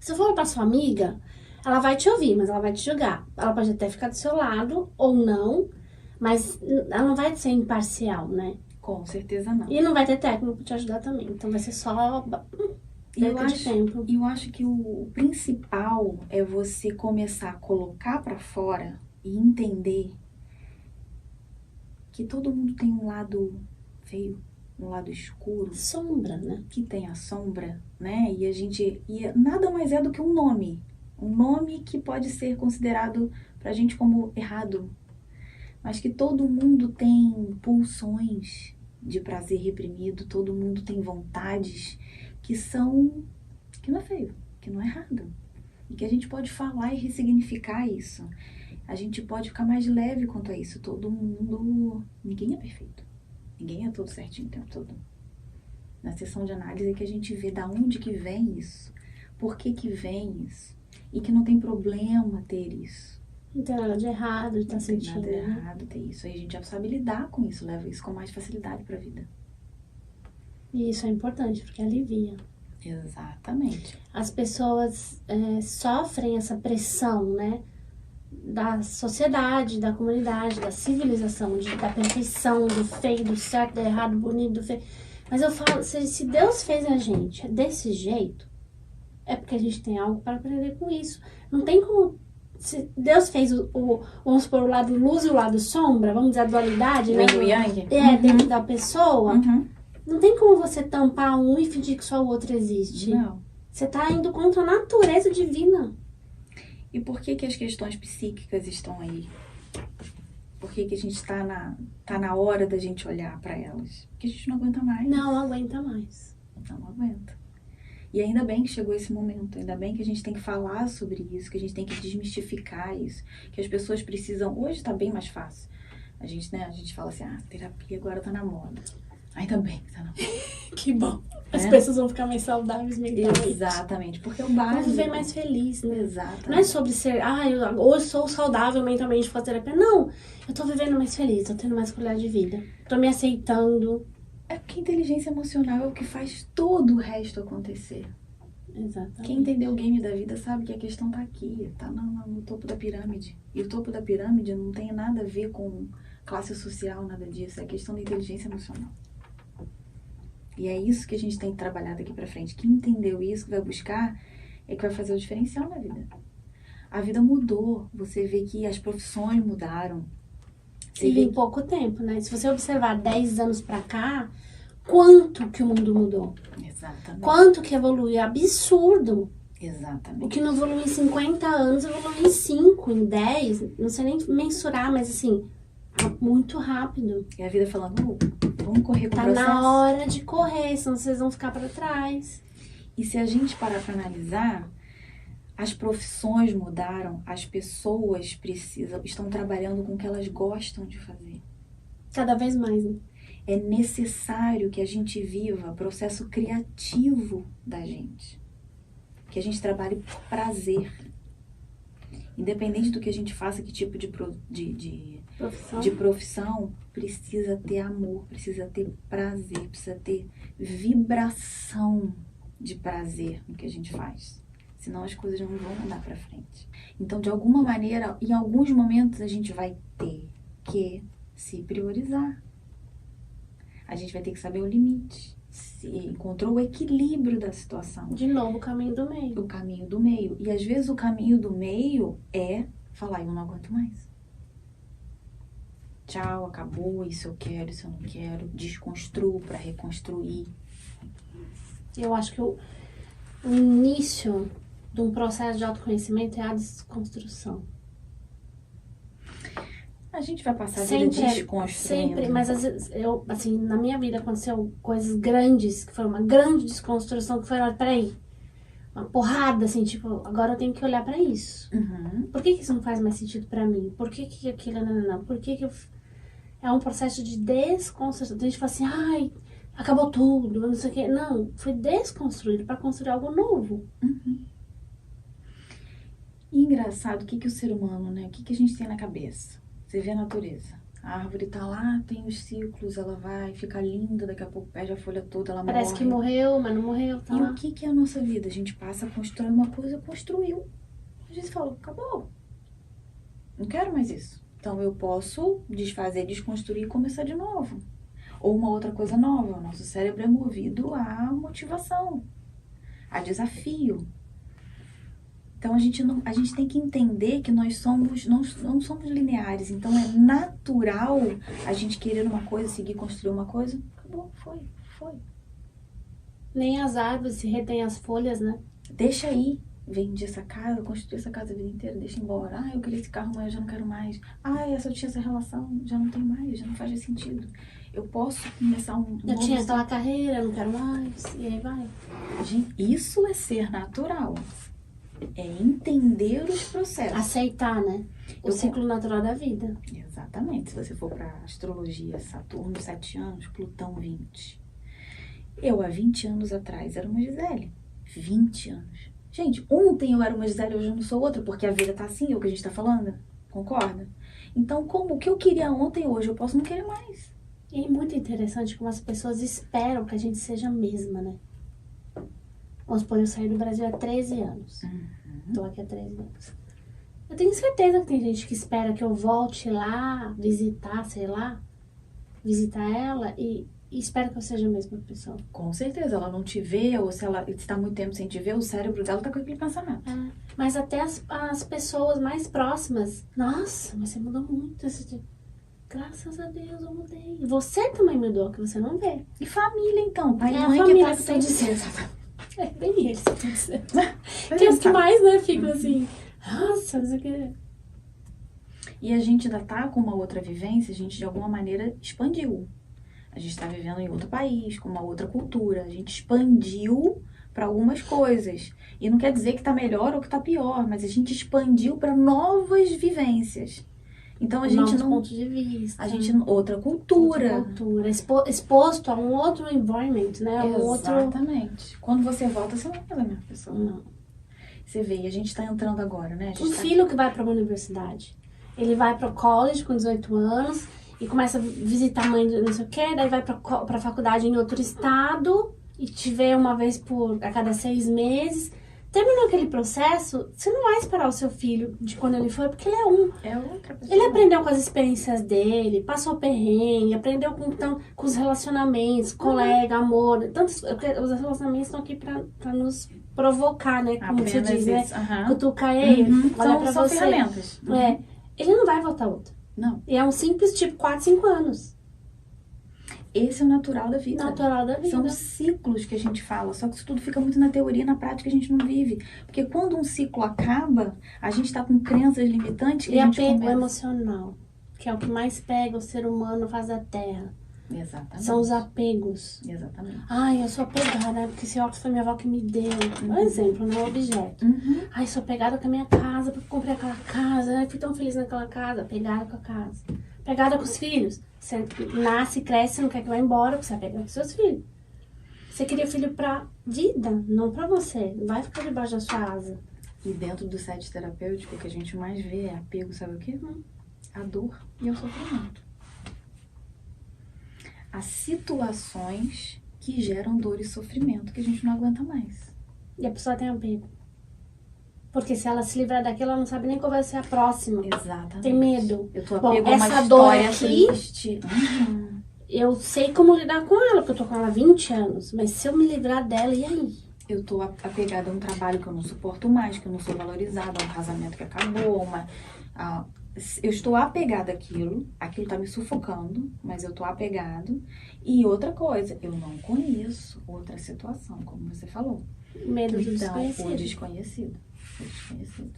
Se eu for pra sua amiga, ela vai te ouvir, mas ela vai te julgar. Ela pode até ficar do seu lado, ou não, mas ela não vai ser imparcial, né? Com certeza não. E não vai ter técnico pra te ajudar também. Então vai ser só... Eu acho que o principal é você começar a colocar pra fora e entender que todo mundo tem um lado feio, um lado escuro. Sombra, né? Que tem a sombra, né? E nada mais é do que um nome. Um nome que pode ser considerado pra gente como errado. Mas que todo mundo tem pulsões de prazer reprimido, todo mundo tem vontades que não é feio, que não é errado. E que a gente pode falar e ressignificar isso. A gente pode ficar mais leve quanto a isso. Todo mundo... Ninguém é perfeito. Ninguém é todo certinho o tempo todo. Na sessão de análise é que a gente vê da onde que vem isso. Por que vem isso. E que não tem problema ter isso. Não tem nada de errado de estar sentindo. Não tem nada de errado ter isso. Aí a gente já sabe lidar com isso. Leva isso com mais facilidade pra vida. E isso é importante, porque alivia. Exatamente. As pessoas sofrem essa pressão, né? Da sociedade, da comunidade, da civilização, da perfeição, do feio, do certo, do errado, do bonito, do feio. Mas eu falo, se Deus fez a gente desse jeito, é porque a gente tem algo para aprender com isso. Não tem como... Se Deus fez vamos supor, o lado luz e o lado sombra, vamos dizer a dualidade, né? Dentro da pessoa... Não tem como você tampar um e fingir que só o outro existe. Não. Você tá indo contra a natureza divina. E por que as questões psíquicas estão aí? Por que a gente tá na hora da gente olhar para elas? Porque a gente não aguenta mais. Não aguenta mais. Não aguenta. E ainda bem que chegou esse momento, ainda bem que a gente tem que falar sobre isso, que a gente tem que desmistificar isso, que as pessoas precisam... Hoje tá bem mais fácil. A gente fala assim, terapia agora tá na moda. Ainda bem que tá na moda. Que bom. As pessoas vão ficar mais saudáveis mentalmente. Exatamente, porque é o básico. Vão viver mais feliz, né? Exatamente. Não é sobre ser, hoje sou saudável mentalmente, fazer terapia. Não, eu tô vivendo mais feliz, tô tendo mais qualidade de vida. Tô me aceitando. É porque inteligência emocional é o que faz todo o resto acontecer. Exatamente. Quem entendeu o game da vida sabe que a questão tá aqui, tá no topo da pirâmide. E o topo da pirâmide não tem nada a ver com classe social, nada disso. É questão da inteligência emocional. E é isso que a gente tem que trabalhar daqui pra frente. Quem entendeu isso, que vai buscar, é que vai fazer o diferencial na vida. A vida mudou. Você vê que as profissões mudaram. E em pouco tempo, né? Se você observar 10 anos pra cá, quanto que o mundo mudou? Exatamente. Quanto que evoluiu? Absurdo. Exatamente. O que não evoluiu em 50 anos, evoluiu em 5, em 10. Não sei nem mensurar, mas assim, muito rápido. E a vida falando, vamos correr com o Tá processo. na hora de correr, senão vocês vão ficar pra trás. E se a gente parar pra analisar, as profissões mudaram, as pessoas estão trabalhando com o que elas gostam de fazer. Cada vez mais, né? É necessário que a gente viva o processo criativo da gente. Que a gente trabalhe por prazer. Independente do que a gente faça, que tipo de profissão, precisa ter amor, precisa ter prazer, precisa ter vibração de prazer no que a gente faz. Senão as coisas não vão andar pra frente. Então, de alguma maneira, em alguns momentos a gente vai ter que se priorizar. A gente vai ter que saber o limite. Se encontrou o equilíbrio da situação. De novo, o caminho do meio. O caminho do meio. E às vezes o caminho do meio é falar, eu não aguento mais. Tchau, acabou, isso eu quero, isso eu não quero. Desconstruo pra reconstruir. Eu acho que o início de um processo de autoconhecimento é a desconstrução. A gente vai passar a vida desconstruindo. Sempre, mas às vezes, na minha vida aconteceu coisas grandes, que foi uma grande desconstrução, que foi, olha, peraí, uma porrada, assim, tipo, agora eu tenho que olhar pra isso. Uhum. Por que isso não faz mais sentido pra mim? Por que aquilo, não? Por que eu... É um processo de desconstrução. A gente fala assim, acabou tudo, não sei o quê. Não, foi desconstruído pra construir algo novo. Uhum. E engraçado, o que o ser humano, né? O que a gente tem na cabeça? Você vê a natureza. A árvore tá lá, tem os ciclos, ela vai, fica linda, daqui a pouco perde a folha toda, ela Parece morre. que morreu, mas não morreu, tá E lá. o que é a nossa vida? A gente passa a construir uma coisa, construiu. A gente falou, acabou. Não quero mais isso. Então eu posso desfazer, desconstruir e começar de novo. Ou uma outra coisa nova. O nosso cérebro é movido à motivação, a desafio. Então a gente tem que entender que nós não somos lineares. Então é natural a gente querer uma coisa, seguir construir uma coisa. Acabou, foi. Nem as árvores se retêm as folhas, né? Deixa aí. Vendi essa casa, construí essa casa a vida inteira, deixa embora. Eu queria esse carro, mas eu já não quero mais. Eu tinha essa relação, já não tem mais, já não faz sentido. Eu posso começar um Eu tinha aquela carreira, não quero mais, e aí vai. Gente, isso é ser natural. É entender os processos. Aceitar, né? O ciclo natural da vida. Exatamente. Se você for pra astrologia, Saturno 7 anos, Plutão 20. Eu, há 20 anos atrás, era uma Gisele. 20 anos. Gente, ontem eu era uma Gisele, hoje eu não sou outra, porque a vida tá assim, é o que a gente tá falando. Concorda? Então, como o que eu queria ontem, hoje eu posso não querer mais. E é muito interessante como as pessoas esperam que a gente seja a mesma, né? Vamos supor, eu saí do Brasil há 13 anos. Tô aqui há 13 anos. Eu tenho certeza que tem gente que espera que eu volte lá, visitar, sei lá, visitar ela e espera que eu seja a mesma pessoa. Com certeza, ela não te vê, ou se ela está muito tempo sem te ver, o cérebro dela tá com aquele pensamento. Mas até as pessoas mais próximas, nossa, mas você mudou muito. Graças a Deus eu mudei. E você também mudou, que você não vê. E família, então? Pai e a mãe família que que tá tem dizendo. É bem eles que estão dizendo. Que é os que mais, né, ficam assim, nossa, não sei o que. E a gente ainda tá com uma outra vivência, a gente de alguma maneira expandiu. A gente tá vivendo em outro país, com uma outra cultura. A gente expandiu para algumas coisas. E não quer dizer que tá melhor ou que tá pior, mas a gente expandiu para novas vivências. Então a gente Novos não... pontos de vista. A gente... Outra cultura. Outra cultura. Exposto a um outro environment, né? Exatamente. Quando você volta, você não é a mesma pessoa. Não. Você vê, e a gente tá entrando agora, né? Um filho que vai para uma universidade. Ele vai para o college com 18 anos e começa a visitar a mãe, não sei o quê, daí vai para a faculdade em outro estado e te vê uma vez a cada 6 meses. Terminou aquele processo, você não vai esperar o seu filho de quando ele for, porque ele é outra pessoa. Ele aprendeu com as experiências dele, passou perrengue, aprendeu com os relacionamentos, colega, amor. Tantos, os relacionamentos estão aqui pra nos provocar, né? Como você diz, né? Cutucar ele, olha pra são você. Ferramentas. Ele não vai voltar outro. Não. E é um simples, 4, 5 anos. Esse é o natural da vida. Natural da vida. São ciclos que a gente fala, só que isso tudo fica muito na teoria, na prática a gente não vive. Porque quando um ciclo acaba, a gente tá com crenças limitantes que e a gente apego emocional, que é o que mais pega o ser humano na face da Terra. Exatamente. São os apegos. Exatamente. Ai, eu sou apegada, né? Porque esse óculos foi minha avó que me deu. Um exemplo, não é um objeto. Ai, sou apegada com a minha casa, porque eu comprei aquela casa. Ai, fui tão feliz naquela casa. Apegada com a casa. Apegada com os filhos. Você nasce, cresce, não quer que vá embora, porque você é apegada com seus filhos. Você queria filho pra vida, não pra você. Não vai ficar debaixo da sua asa. E dentro do set terapêutico, o que a gente mais vê é apego, sabe o quê? A dor e o sofrimento. As situações que geram dor e sofrimento, que a gente não aguenta mais. E a pessoa tem apego. Porque se ela se livrar daquilo, ela não sabe nem qual vai ser a próxima. Exatamente. Tem medo. Eu tô apego a uma essa dor história aqui, triste. eu sei como lidar com ela, porque eu tô com ela há 20 anos. Mas se eu me livrar dela, e aí? Eu tô apegada a um trabalho que eu não suporto mais, que eu não sou valorizada, a um casamento que acabou, eu estou apegada àquilo tá me sufocando, mas eu tô apegado. E outra coisa, eu não conheço outra situação, como você falou. Medo do desconhecido. desconhecido. O desconhecido.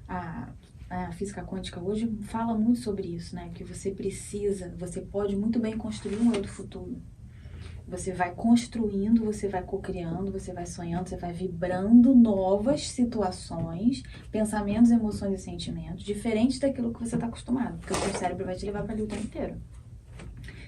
A física quântica hoje fala muito sobre isso, né? Que você pode muito bem construir um eu do futuro. Você vai construindo, você vai cocriando, você vai sonhando, você vai vibrando novas situações, pensamentos, emoções e sentimentos, diferentes daquilo que você está acostumado. Porque o seu cérebro vai te levar para ali o tempo inteiro.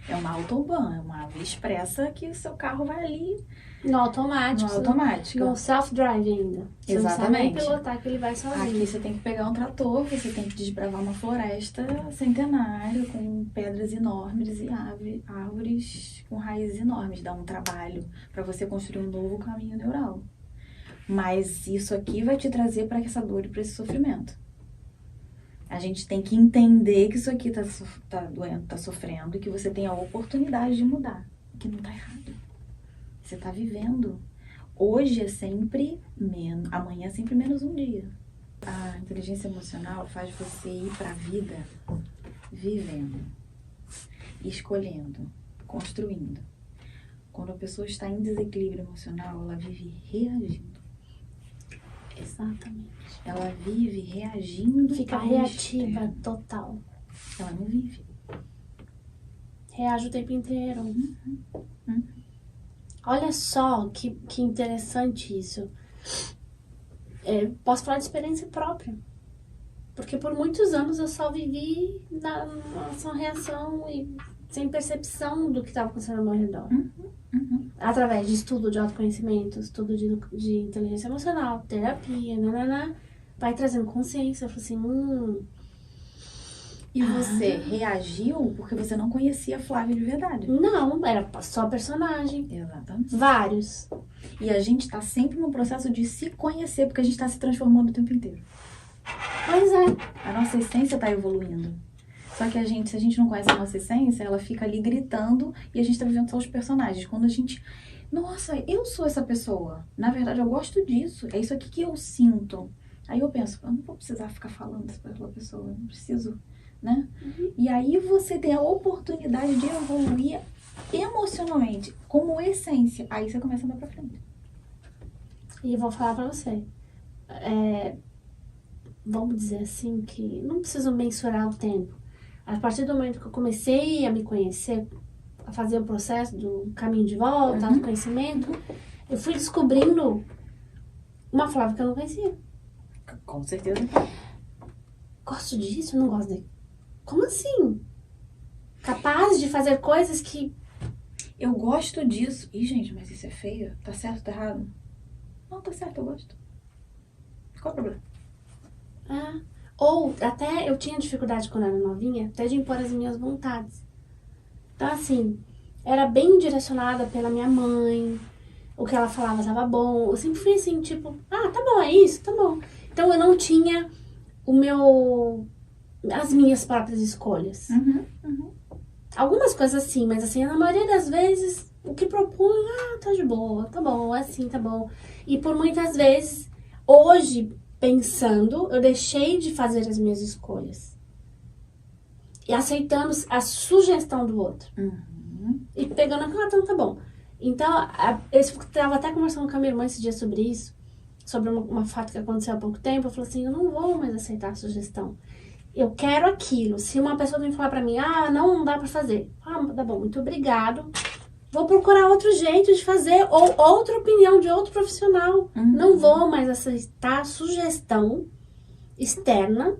É uma autobahn, é uma via expressa que o seu carro vai ali... No automático. No self-drive ainda. Você não sabe nem pilotar que ele vai sozinho. Aqui você tem que pegar um trator, você tem que desbravar uma floresta centenária com pedras enormes e árvores com raízes enormes. Dá um trabalho para você construir um novo caminho neural. Mas isso aqui vai te trazer para essa dor e para esse sofrimento. A gente tem que entender que isso aqui tá doendo, tá sofrendo, e que você tem a oportunidade de mudar. Que não tá errado. Você tá vivendo. Hoje é sempre menos, amanhã é sempre menos um dia. A inteligência emocional faz você ir pra vida vivendo, escolhendo, construindo. Quando a pessoa está em desequilíbrio emocional, ela vive reagindo. Exatamente. Ela vive reagindo. Fica reativa total. Ela não vive. Reage o tempo inteiro. Olha só que interessante isso. Posso falar de experiência própria. Porque por muitos anos eu só vivi na reação e sem percepção do que estava acontecendo ao meu redor. Através de estudo de autoconhecimento, estudo de inteligência emocional, terapia, vai trazendo consciência. Eu falo assim, E você reagiu porque você não conhecia a Flávia de verdade. Não, era só personagem. Exatamente. Vários. E a gente tá sempre no processo de se conhecer, porque a gente tá se transformando o tempo inteiro. Pois é. A nossa essência tá evoluindo. Só que se a gente não conhece a nossa essência, ela fica ali gritando e a gente tá vivendo só os personagens. Quando a gente... Nossa, eu sou essa pessoa. Na verdade, eu gosto disso. É isso aqui que eu sinto. Aí eu penso, eu não vou precisar ficar falando isso pra aquela pessoa. Eu não preciso... Né? E aí você tem a oportunidade de evoluir emocionalmente, como essência. Aí você começa a andar pra frente. E eu vou falar pra você. Vamos dizer assim, que não preciso mensurar o tempo. A partir do momento que eu comecei a me conhecer, a fazer o processo do caminho de volta, autoconhecimento, eu fui descobrindo uma Flávia que eu não conhecia. Com certeza. Gosto disso, eu não gosto dele. Como assim? Capaz de fazer coisas que... Eu gosto disso. Ih, gente, mas isso é feio? Tá certo, tá errado? Não, tá certo, eu gosto. Qual o problema? Ou até eu tinha dificuldade quando era novinha, até de impor as minhas vontades. Então, assim, era bem direcionada pela minha mãe. O que ela falava estava bom. Eu sempre fui assim, tipo, tá bom, é isso, tá bom. Então eu não tinha as minhas próprias escolhas. Algumas coisas assim, mas assim, na maioria das vezes, o que propunha, tá de boa, tá bom, assim, tá bom. E por muitas vezes, hoje, pensando, eu deixei de fazer as minhas escolhas. E aceitando a sugestão do outro. E pegando aquilo, então tá bom. Então, eu estava até conversando com a minha irmã esse dia sobre isso, sobre uma fato que aconteceu há pouco tempo. Eu falei assim, eu não vou mais aceitar a sugestão. Eu quero aquilo. Se uma pessoa vem falar pra mim, não dá pra fazer. Tá bom, muito obrigado. Vou procurar outro jeito de fazer, ou outra opinião de outro profissional. Não vou mais aceitar a sugestão externa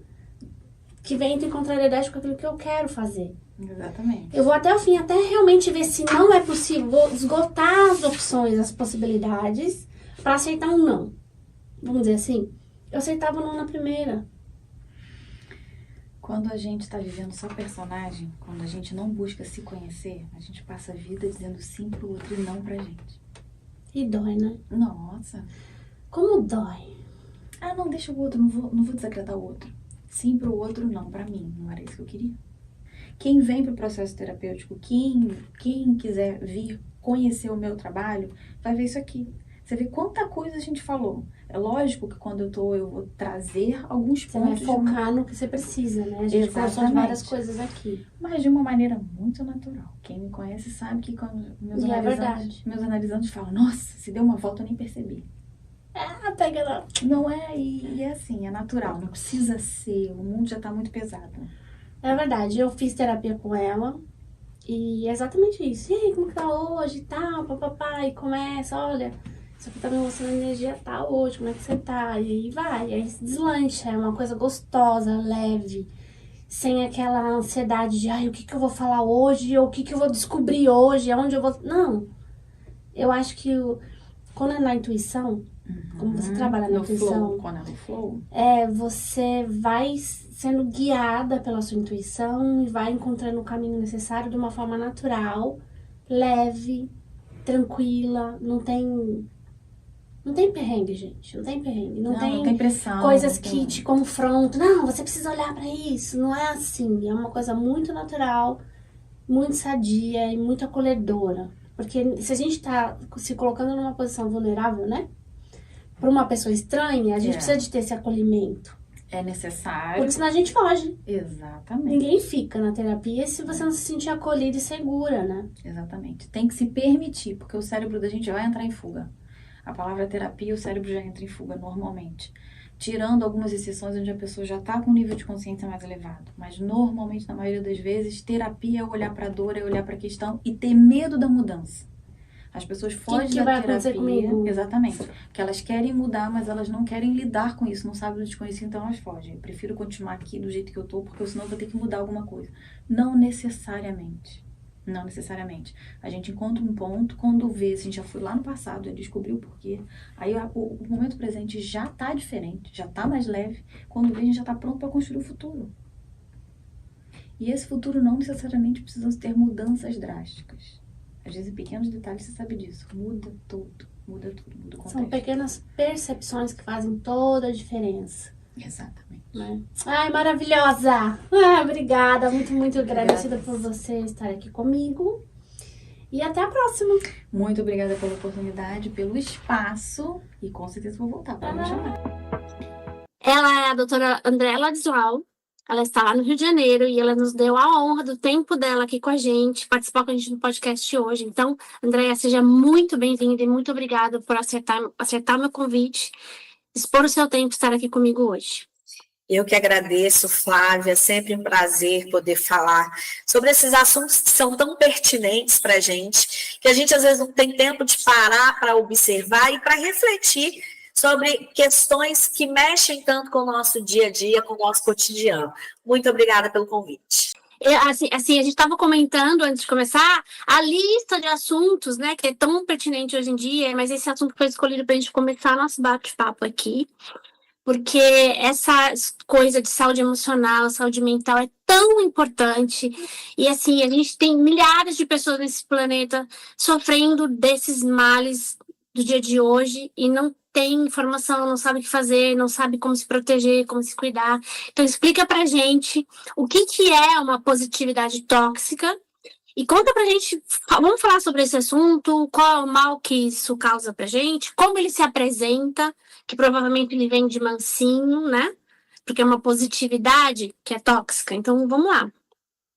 que vem em contrariedade com aquilo que eu quero fazer. Exatamente. Eu vou até o fim, até realmente ver se não é possível. Vou esgotar as opções, as possibilidades, pra aceitar um não. Vamos dizer assim. Eu aceitava o não na primeira. Quando a gente tá vivendo só personagem, quando a gente não busca se conhecer, a gente passa a vida dizendo sim pro outro e não pra gente. E dói, né? Nossa. Como dói? Não, deixa o outro, não vou desagradar o outro. Sim pro outro, não pra mim. Não era isso que eu queria. Quem vem pro processo terapêutico, quem quiser vir conhecer o meu trabalho, vai ver isso aqui. Você vê quanta coisa a gente falou. É lógico que quando eu vou trazer alguns Você vai pontos... focar no que você precisa, né? A gente conversou de várias coisas aqui. Mas de uma maneira muito natural. Quem me conhece sabe que quando meus analisantes falam, nossa, se deu uma volta eu nem percebi. Pega não. Não é, e é assim, é natural. Não precisa ser, o mundo já tá muito pesado. É verdade, eu fiz terapia com ela. E é exatamente isso. E aí, como que tá hoje e tal, papapá, e começa, olha, isso aqui tá me mostrando energia tal hoje, como é que você tá? E aí vai, aí se deslancha, é uma coisa gostosa, leve, sem aquela ansiedade de, o que eu vou falar hoje, ou o que eu vou descobrir hoje, aonde eu vou... Não, eu acho que quando é na intuição, como você trabalha na intuição, quando é no flow, você vai sendo guiada pela sua intuição e vai encontrando o caminho necessário de uma forma natural, leve, tranquila, não tem perrengue, gente, não tem perrengue, não tem pressão, coisas que te confrontam, não, você precisa olhar pra isso, não é assim, é uma coisa muito natural, muito sadia e muito acolhedora, porque se a gente tá se colocando numa posição vulnerável, né, pra uma pessoa estranha, a gente precisa de ter esse acolhimento. É necessário. Porque senão a gente foge. Exatamente. Ninguém fica na terapia se você não se sentir acolhida e segura, né? Exatamente. Tem que se permitir, porque o cérebro da gente vai entrar em fuga. A palavra terapia, o cérebro já entra em fuga normalmente. Tirando algumas exceções onde a pessoa já está com um nível de consciência mais elevado. Mas normalmente, na maioria das vezes, terapia é olhar para a dor, é olhar para a questão e ter medo da mudança. As pessoas fogem da terapia, exatamente, porque elas querem mudar, mas elas não querem lidar com isso, não sabem do desconhecido, então elas fogem. Eu prefiro continuar aqui do jeito que eu tô, porque senão eu vou ter que mudar alguma coisa. Não necessariamente. Não necessariamente. A gente encontra um ponto, quando vê, se a gente já foi lá no passado, já descobriu o porquê, aí o momento presente já tá diferente, já tá mais leve, quando vê, a gente já tá pronto para construir o futuro. E esse futuro não necessariamente precisa ter mudanças drásticas. Às vezes, em pequenos detalhes, você sabe disso. Muda tudo, muda o contexto. São pequenas percepções que fazem toda a diferença. Exatamente. Né? Ai, maravilhosa! Obrigada, muito agradecida por você estar aqui comigo. E até a próxima. Muito obrigada pela oportunidade, pelo espaço. E com certeza vou voltar para me chamar. Ela é a doutora Andréa Ladislau. Ela está lá no Rio de Janeiro e ela nos deu a honra do tempo dela aqui com a gente, participar com a gente no podcast hoje. Então, Andréa, seja muito bem-vinda e muito obrigada por acertar o meu convite, expor o seu tempo e estar aqui comigo hoje. Eu que agradeço, Flávia, sempre um prazer poder falar sobre esses assuntos que são tão pertinentes para a gente, que a gente às vezes não tem tempo de parar para observar e para refletir sobre questões que mexem tanto com o nosso dia a dia, com o nosso cotidiano. Muito obrigada pelo convite. Assim, a gente estava comentando antes de começar a lista de assuntos, né, que é tão pertinente hoje em dia, mas esse assunto foi escolhido para a gente começar nosso bate-papo aqui, porque essa coisa de saúde emocional, saúde mental é tão importante. E assim, a gente tem milhares de pessoas nesse planeta sofrendo desses males do dia de hoje e não tem informação, não sabe o que fazer, não sabe como se proteger, como se cuidar. Então explica pra gente o que é uma positividade tóxica e conta pra gente, vamos falar sobre esse assunto, qual é o mal que isso causa pra gente, como ele se apresenta, que provavelmente ele vem de mansinho, né? Porque é uma positividade que é tóxica. Então, vamos lá.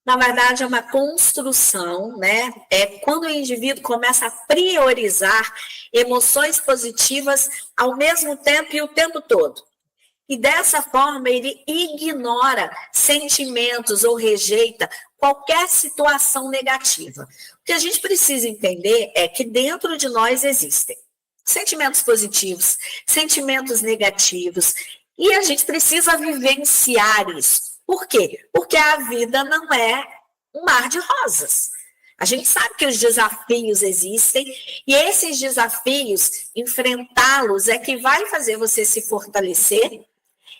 Na verdade, é uma construção, né? É quando o indivíduo começa a priorizar emoções positivas ao mesmo tempo e o tempo todo. E dessa forma, ele ignora sentimentos ou rejeita qualquer situação negativa. O que a gente precisa entender é que dentro de nós existem sentimentos positivos, sentimentos negativos, e a gente precisa vivenciar isso. Por quê? Porque a vida não é um mar de rosas. A gente sabe que os desafios existem e esses desafios, enfrentá-los é que vai fazer você se fortalecer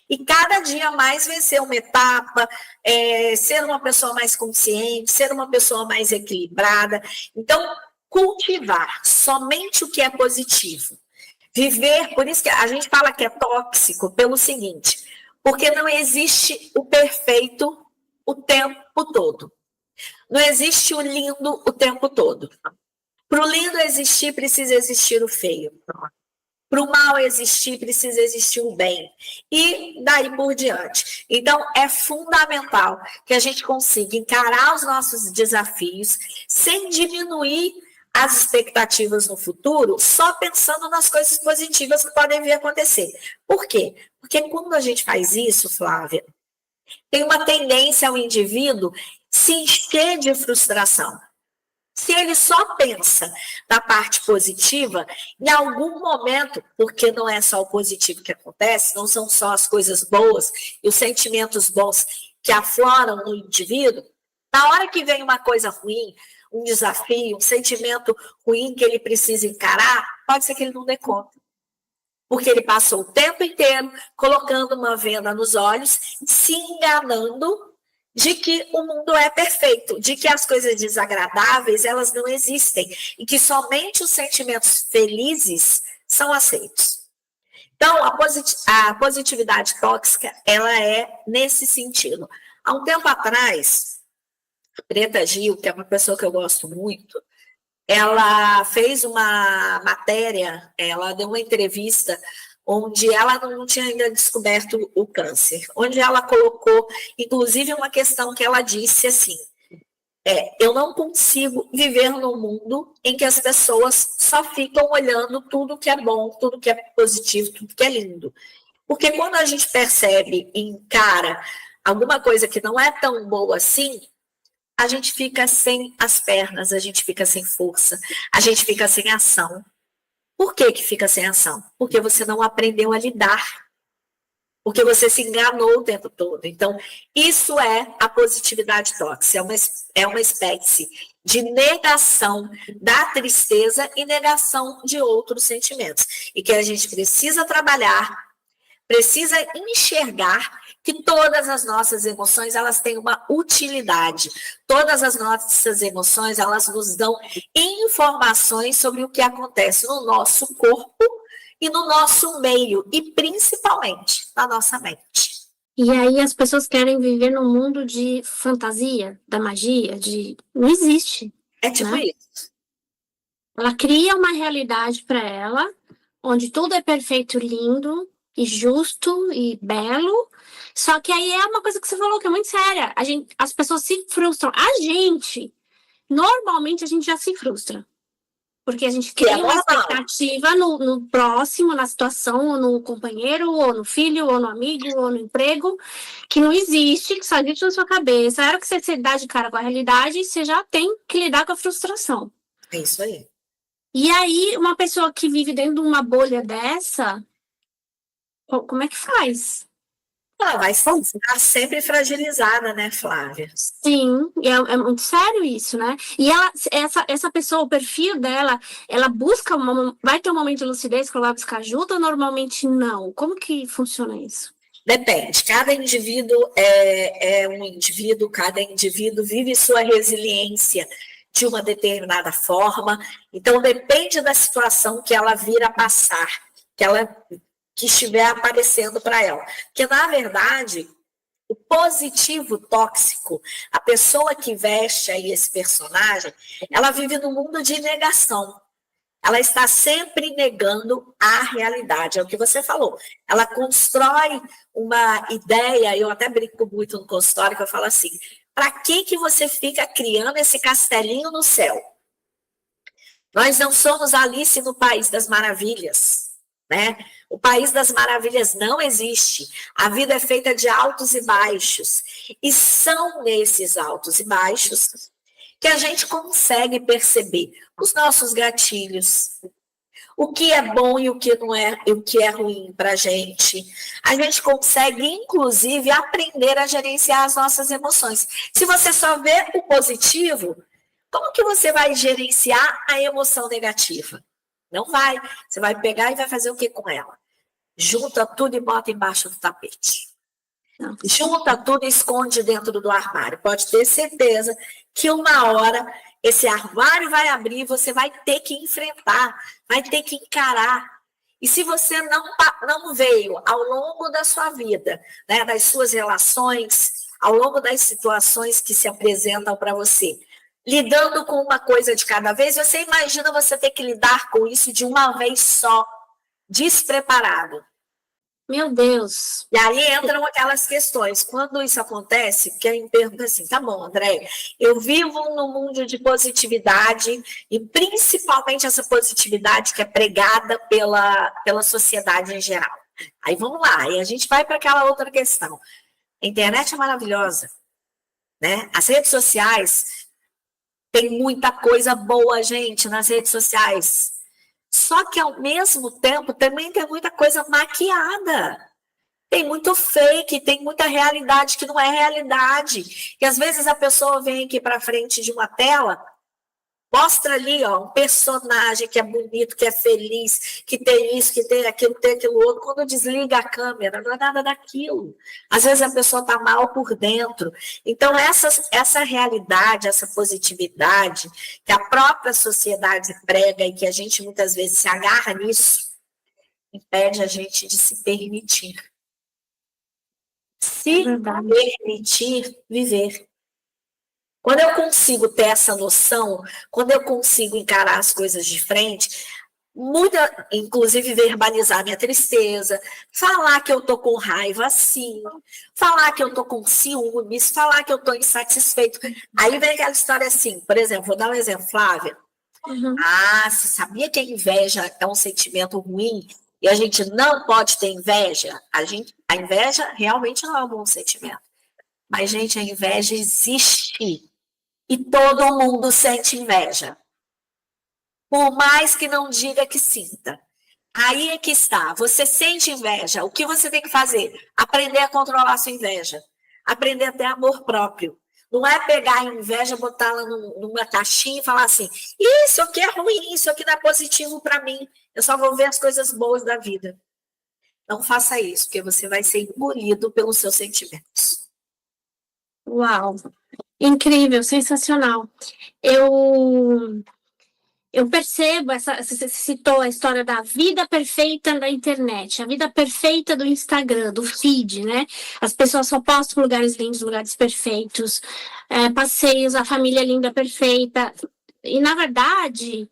e cada dia mais vencer uma etapa, ser uma pessoa mais consciente, ser uma pessoa mais equilibrada. Então, cultivar somente o que é positivo. Viver, por isso que a gente fala que é tóxico, pelo seguinte, porque não existe o perfeito o tempo todo. Não existe o lindo o tempo todo. Para o lindo existir, precisa existir o feio. Para o mal existir, precisa existir o bem. E daí por diante. Então, é fundamental que a gente consiga encarar os nossos desafios sem diminuir as expectativas no futuro, só pensando nas coisas positivas que podem vir a acontecer. Por quê? Porque quando a gente faz isso, Flávia, tem uma tendência ao indivíduo se encher de frustração. Se ele só pensa na parte positiva, em algum momento, porque não é só o positivo que acontece, não são só as coisas boas e os sentimentos bons que afloram no indivíduo, na hora que vem uma coisa ruim, um desafio, um sentimento ruim que ele precisa encarar, pode ser que ele não dê conta. Porque ele passou o tempo inteiro colocando uma venda nos olhos, se enganando de que o mundo é perfeito, de que as coisas desagradáveis, elas não existem, e que somente os sentimentos felizes são aceitos. Então, a positividade tóxica, ela é nesse sentido. Há um tempo atrás, a Preta Gil, que é uma pessoa que eu gosto muito, ela fez uma matéria, ela deu uma entrevista onde ela não tinha ainda descoberto o câncer, onde ela colocou, inclusive, uma questão que ela disse assim, eu não consigo viver num mundo em que as pessoas só ficam olhando tudo que é bom, tudo que é positivo, tudo que é lindo. Porque quando a gente percebe e encara alguma coisa que não é tão boa assim, a gente fica sem as pernas, a gente fica sem força, a gente fica sem ação. Por que fica sem ação? Porque você não aprendeu a lidar. Porque você se enganou o tempo todo. Então, isso é a positividade tóxica. É uma espécie de negação da tristeza e negação de outros sentimentos. E que a gente precisa trabalhar, precisa enxergar que todas as nossas emoções, elas têm uma utilidade. Todas as nossas emoções, elas nos dão informações sobre o que acontece no nosso corpo e no nosso meio, e principalmente na nossa mente. E aí as pessoas querem viver num mundo de fantasia, da magia, não existe. É tipo isso. Ela cria uma realidade para ela, onde tudo é perfeito, lindo, e justo, e belo. Só que aí é uma coisa que você falou que é muito séria. As pessoas se frustram. Normalmente, a gente já se frustra. Porque a gente cria uma expectativa no próximo, na situação, ou no companheiro, ou no filho, ou no amigo, ou no emprego, que não existe, que só existe na sua cabeça. A hora que você dá de cara com a realidade, você já tem que lidar com a frustração. É isso aí. E aí, uma pessoa que vive dentro de uma bolha dessa, como é que faz? Ela vai estar sempre fragilizada, né, Flávia? Sim, é muito sério isso, né? E essa pessoa, o perfil dela, ela busca vai ter um momento de lucidez que ela vai buscar ajuda ou normalmente não? Como que funciona isso? Depende, cada indivíduo é um indivíduo, cada indivíduo vive sua resiliência de uma determinada forma, então depende da situação que ela vir a passar, que estiver aparecendo para ela. Porque, na verdade, o positivo tóxico, a pessoa que veste aí esse personagem, ela vive num mundo de negação. Ela está sempre negando a realidade, é o que você falou. Ela constrói uma ideia, eu até brinco muito no consultório, que eu falo assim, para que você fica criando esse castelinho no céu? Nós não somos Alice no País das Maravilhas, né? O País das Maravilhas não existe. A vida é feita de altos e baixos. E são nesses altos e baixos que a gente consegue perceber os nossos gatilhos, o que é bom e o que não é, e o que é ruim para a gente. A gente consegue, inclusive, aprender a gerenciar as nossas emoções. Se você só vê o positivo, como que você vai gerenciar a emoção negativa? Não vai. Você vai pegar e vai fazer o que com ela? Junta tudo e bota embaixo do tapete. Junta tudo e esconde dentro do armário. Pode ter certeza que uma hora esse armário vai abrir e você vai ter que enfrentar, vai ter que encarar. E se você não veio ao longo da sua vida, né, das suas relações, ao longo das situações que se apresentam para você, lidando com uma coisa de cada vez, você imagina você ter que lidar com isso de uma vez só, despreparado. Meu Deus. E aí entram aquelas questões. Quando isso acontece, porque aí me pergunta assim, tá bom, André, eu vivo num mundo de positividade, e principalmente essa positividade que é pregada pela sociedade em geral. Aí vamos lá, e a gente vai para aquela outra questão. A internet é maravilhosa, né? As redes sociais, tem muita coisa boa, gente, nas redes sociais. Só que, ao mesmo tempo, também tem muita coisa maquiada. Tem muito fake, tem muita realidade que não é realidade. E, às vezes, a pessoa vem aqui para frente de uma tela, mostra ali, ó, um personagem que é bonito, que é feliz, que tem isso, que tem aquilo outro. Quando desliga a câmera, não é nada daquilo. Às vezes a pessoa está mal por dentro. Então, essa realidade, essa positividade que a própria sociedade prega e que a gente muitas vezes se agarra nisso, impede a gente de se permitir. Se permitir viver. Quando eu consigo ter essa noção, quando eu consigo encarar as coisas de frente, inclusive verbalizar minha tristeza, falar que eu tô com raiva sim, falar que eu tô com ciúmes, falar que eu tô insatisfeito. Aí vem aquela história assim, por exemplo, vou dar um exemplo, Flávia. Você sabia que a inveja é um sentimento ruim e a gente não pode ter inveja? A inveja realmente não é um bom sentimento. Mas, gente, a inveja existe. E todo mundo sente inveja. Por mais que não diga que sinta. Aí é que está. Você sente inveja. O que você tem que fazer? Aprender a controlar a sua inveja. Aprender a ter amor próprio. Não é pegar a inveja, botá-la numa caixinha e falar assim, isso aqui é ruim, isso aqui não é positivo para mim. Eu só vou ver as coisas boas da vida. Não faça isso, porque você vai ser engolido pelos seus sentimentos. Uau! Incrível, sensacional. Eu percebo, você citou a história da vida perfeita da internet, a vida perfeita do Instagram, do feed, né? As pessoas só postam lugares lindos, lugares perfeitos, passeios, a família linda, perfeita. E, na verdade,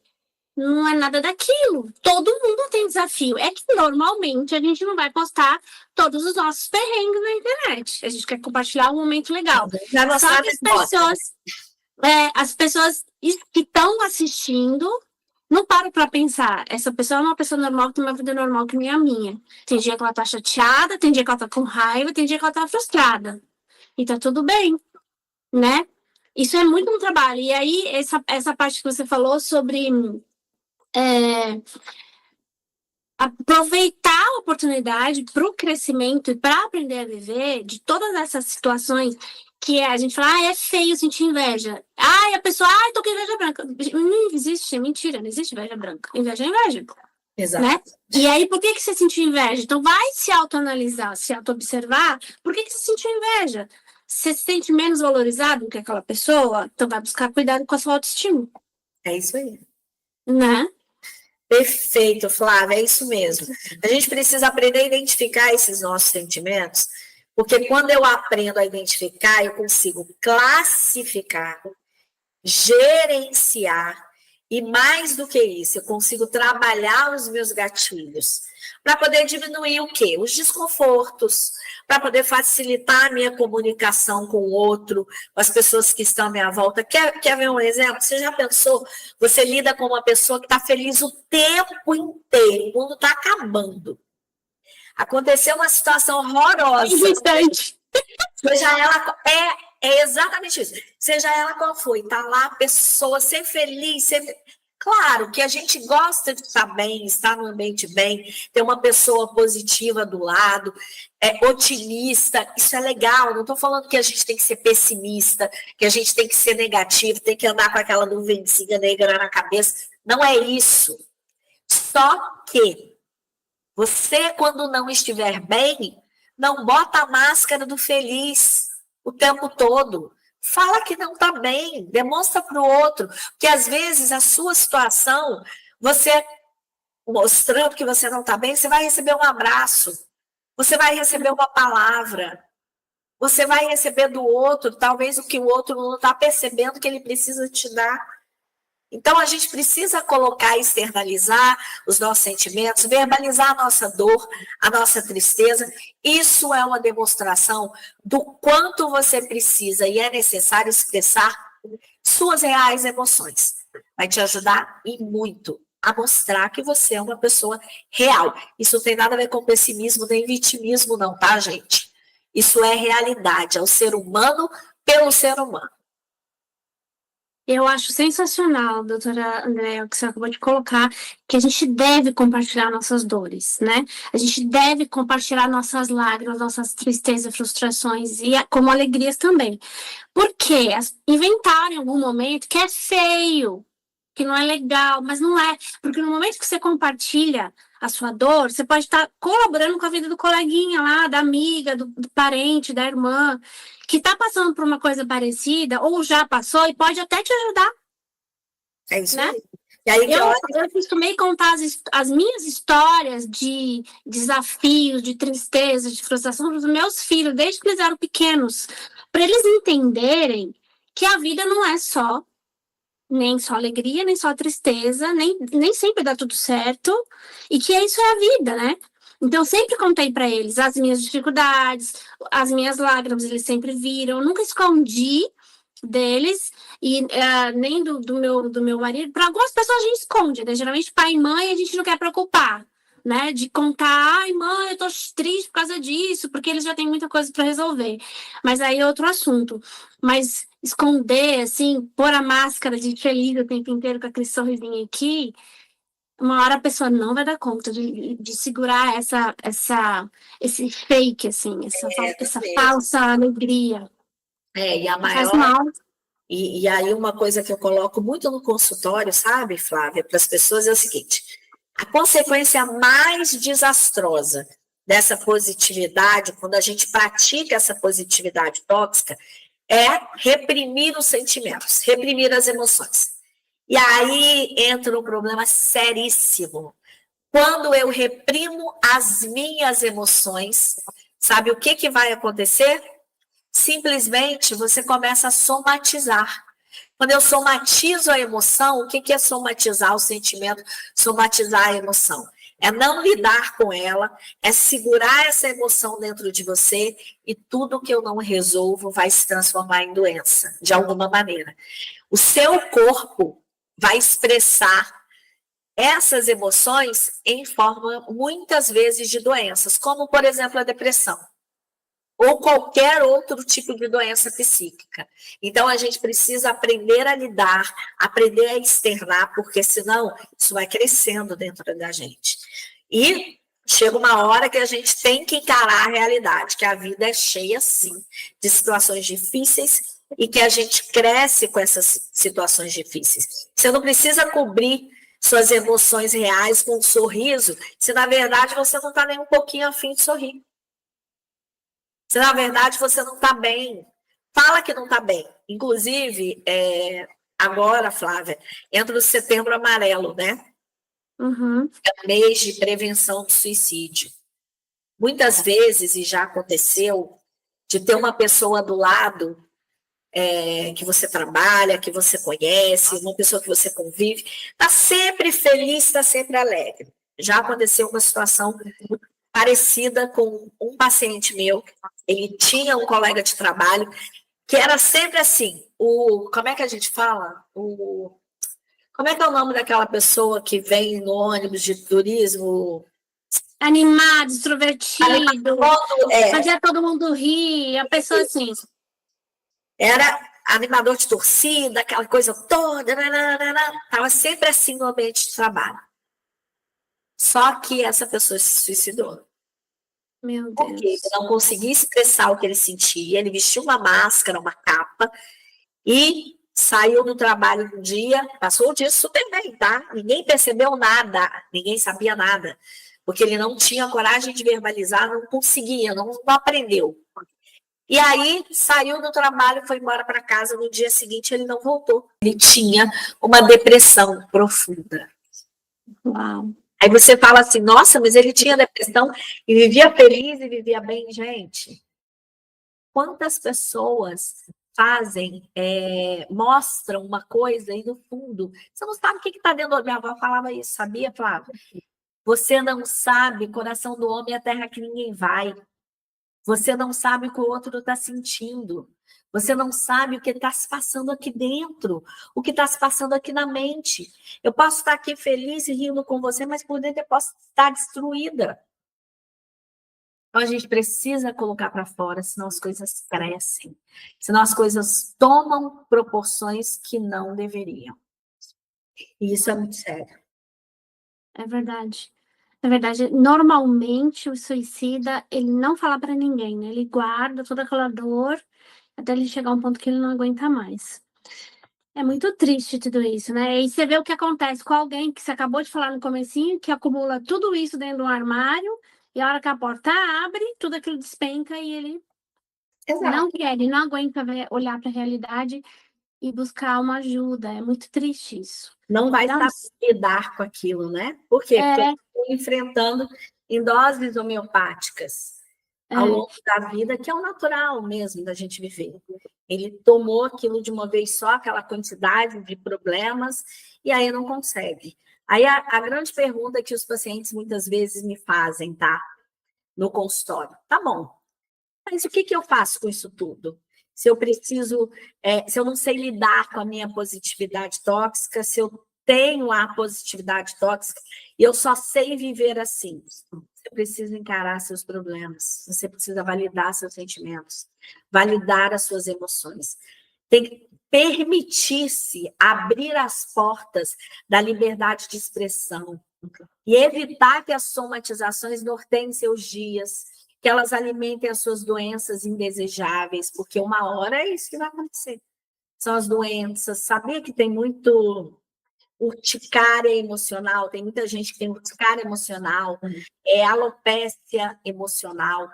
não é nada daquilo. Todo mundo tem desafio. É que, normalmente, a gente não vai postar todos os nossos perrengues na internet. A gente quer compartilhar um momento legal. Só que as pessoas que estão assistindo não paro pra pensar, essa pessoa é uma pessoa normal que tem uma vida normal que nem a minha. Tem dia que ela tá chateada, tem dia que ela tá com raiva, tem dia que ela tá frustrada. E tá tudo bem, né? Isso é muito um trabalho. E aí, essa parte que você falou sobre aproveitar a oportunidade para o crescimento e para aprender a viver de todas essas situações que a gente fala, é feio sentir inveja. A pessoa, tô com inveja branca. Não existe, é mentira, não existe inveja branca. Inveja é inveja. Exato. Né? E aí, por que você sentiu inveja? Então, vai se autoanalisar, se auto-observar. Por que você sentiu inveja? Você se sente menos valorizado que aquela pessoa? Então, vai buscar cuidado com a sua autoestima. É isso aí. Né? Perfeito, Flávia, é isso mesmo. A gente precisa aprender a identificar esses nossos sentimentos, porque quando eu aprendo a identificar, eu consigo classificar, gerenciar, e mais do que isso, eu consigo trabalhar os meus gatilhos para poder diminuir o quê? Os desconfortos, para poder facilitar a minha comunicação com o outro, com as pessoas que estão à minha volta. Quer ver um exemplo? Você já pensou, você lida com uma pessoa que está feliz o tempo inteiro, o mundo está acabando. Aconteceu uma situação horrorosa. Seja ela... É exatamente isso. Seja ela qual for, tá lá a pessoa ser feliz, Claro que a gente gosta de estar bem, estar no ambiente bem, ter uma pessoa positiva do lado, otimista, isso é legal. Não estou falando que a gente tem que ser pessimista, que a gente tem que ser negativo, tem que andar com aquela nuvenzinha negra na cabeça. Não é isso. Só que você, quando não estiver bem, não bota a máscara do feliz o tempo todo. Fala que não está bem, demonstra para o outro, que às vezes a sua situação, você mostrando que você não está bem, você vai receber um abraço, você vai receber uma palavra, você vai receber do outro, talvez o que o outro não está percebendo que ele precisa te dar. Então, a gente precisa colocar, externalizar os nossos sentimentos, verbalizar a nossa dor, a nossa tristeza. Isso é uma demonstração do quanto você precisa e é necessário expressar suas reais emoções. Vai te ajudar e muito a mostrar que você é uma pessoa real. Isso não tem nada a ver com pessimismo nem vitimismo, não, tá, gente? Isso é realidade, é o ser humano pelo ser humano. Eu acho sensacional, doutora Andréa, o que você acabou de colocar, que a gente deve compartilhar nossas dores, né? A gente deve compartilhar nossas lágrimas, nossas tristezas, frustrações e como alegrias também. Porque inventaram em algum momento que é feio, que não é legal, mas não é. Porque no momento que você compartilha a sua dor, você pode estar colaborando com a vida do coleguinha lá, da amiga, do parente, da irmã, que está passando por uma coisa parecida, ou já passou, e pode até te ajudar. É isso, né? Aí. E aí eu costumei contar as minhas histórias de desafios, de tristeza, de frustração para os meus filhos, desde que eles eram pequenos, para eles entenderem que a vida não é nem só alegria, nem só tristeza, nem sempre dá tudo certo, e que isso é a vida, né? Então, eu sempre contei para eles as minhas dificuldades, as minhas lágrimas, eles sempre viram, eu nunca escondi deles, e nem do meu marido. Para algumas pessoas a gente esconde, né? Geralmente pai e mãe a gente não quer preocupar, né? De contar, ai mãe, eu tô triste por causa disso, porque eles já têm muita coisa para resolver. Mas aí é outro assunto. Mas esconder, assim, pôr a máscara de feliz o tempo inteiro com aquele sorrisinho aqui, uma hora a pessoa não vai dar conta de segurar esse fake, assim, essa falsa alegria. E a maior... Faz mal. E aí uma coisa que eu coloco muito no consultório, sabe, Flávia, para as pessoas é o seguinte: a consequência mais desastrosa dessa positividade, quando a gente pratica essa positividade tóxica, é reprimir os sentimentos, reprimir as emoções. E aí entra um problema seríssimo. Quando eu reprimo as minhas emoções, sabe o que vai acontecer? Simplesmente você começa a somatizar. Quando eu somatizo a emoção, o que é somatizar o sentimento? Somatizar a emoção. É não lidar com ela, é segurar essa emoção dentro de você e tudo que eu não resolvo vai se transformar em doença, de alguma maneira. O seu corpo vai expressar essas emoções em forma, muitas vezes, de doenças, como, por exemplo, a depressão, ou qualquer outro tipo de doença psíquica. Então, a gente precisa aprender a lidar, aprender a externar, porque senão isso vai crescendo dentro da gente. E chega uma hora que a gente tem que encarar a realidade, que a vida é cheia, sim, de situações difíceis e que a gente cresce com essas situações difíceis. Você não precisa cobrir suas emoções reais com um sorriso, se na verdade você não está nem um pouquinho afim de sorrir. Se na verdade você não está bem, fala que não está bem. Inclusive, agora, Flávia, entra o Setembro Amarelo, né? Uhum. É o mês de prevenção do suicídio. Muitas vezes, e já aconteceu, de ter uma pessoa do lado que você trabalha, que você conhece, uma pessoa que você convive, está sempre feliz, está sempre alegre. Já aconteceu uma situação parecida com um paciente meu. Ele tinha um colega de trabalho que era sempre assim, como é que a gente fala? Como é que é o nome daquela pessoa que vem no ônibus de turismo? Animado, extrovertido, fazia todo mundo rir, a pessoa assim. Era animador de torcida, aquela coisa toda, estava sempre assim no ambiente de trabalho. Só que essa pessoa se suicidou. Meu Deus. Porque ele não conseguia expressar o que ele sentia, ele vestiu uma máscara, uma capa, e saiu do trabalho um dia, passou o dia super bem, tá? Ninguém percebeu nada, ninguém sabia nada, porque ele não tinha coragem de verbalizar, não conseguia, não aprendeu. E aí saiu do trabalho, foi embora para casa, no dia seguinte ele não voltou. Ele tinha uma depressão profunda. Uau. Aí você fala assim, nossa, mas ele tinha depressão e vivia feliz e vivia bem. Gente, quantas pessoas fazem, mostram uma coisa e no fundo, você não sabe o que está dentro. Minha avó falava isso, sabia, Flávia? Você não sabe, coração do homem é a terra que ninguém vai. Você não sabe o que o outro está sentindo. Você não sabe o que está se passando aqui dentro, o que está se passando aqui na mente. Eu posso estar aqui feliz e rindo com você, mas por dentro eu posso estar destruída. Então a gente precisa colocar para fora, senão as coisas crescem, senão as coisas tomam proporções que não deveriam. E isso é muito sério. É verdade. É verdade. Normalmente o suicida, ele não fala para ninguém, né? Ele guarda toda aquela dor até ele chegar a um ponto que ele não aguenta mais. É muito triste tudo isso, né? E você vê o que acontece com alguém que você acabou de falar no comecinho, que acumula tudo isso dentro do armário, e a hora que a porta abre, tudo aquilo despenca e ele não quer, ele não aguenta olhar para a realidade e buscar uma ajuda. É muito triste isso. Não vai saber lidar com aquilo, né? Por quê? Porque eu estou enfrentando em doses homeopáticas ao longo da vida, que é o natural mesmo da gente viver. Ele tomou aquilo de uma vez só, aquela quantidade de problemas, e aí não consegue. Aí a grande pergunta que os pacientes muitas vezes me fazem, tá? No consultório. Tá bom, mas o que eu faço com isso tudo? Se eu preciso, se eu não sei lidar com a minha positividade tóxica, se eu tenho a positividade tóxica e eu só sei viver assim. Você precisa encarar seus problemas, você precisa validar seus sentimentos, validar as suas emoções. Tem que permitir-se abrir as portas da liberdade de expressão e evitar que as somatizações norteiem seus dias, que elas alimentem as suas doenças indesejáveis, porque uma hora é isso que vai acontecer. São as doenças. Sabia que tem muito urticária emocional, tem muita gente que tem urticária emocional, alopécia emocional,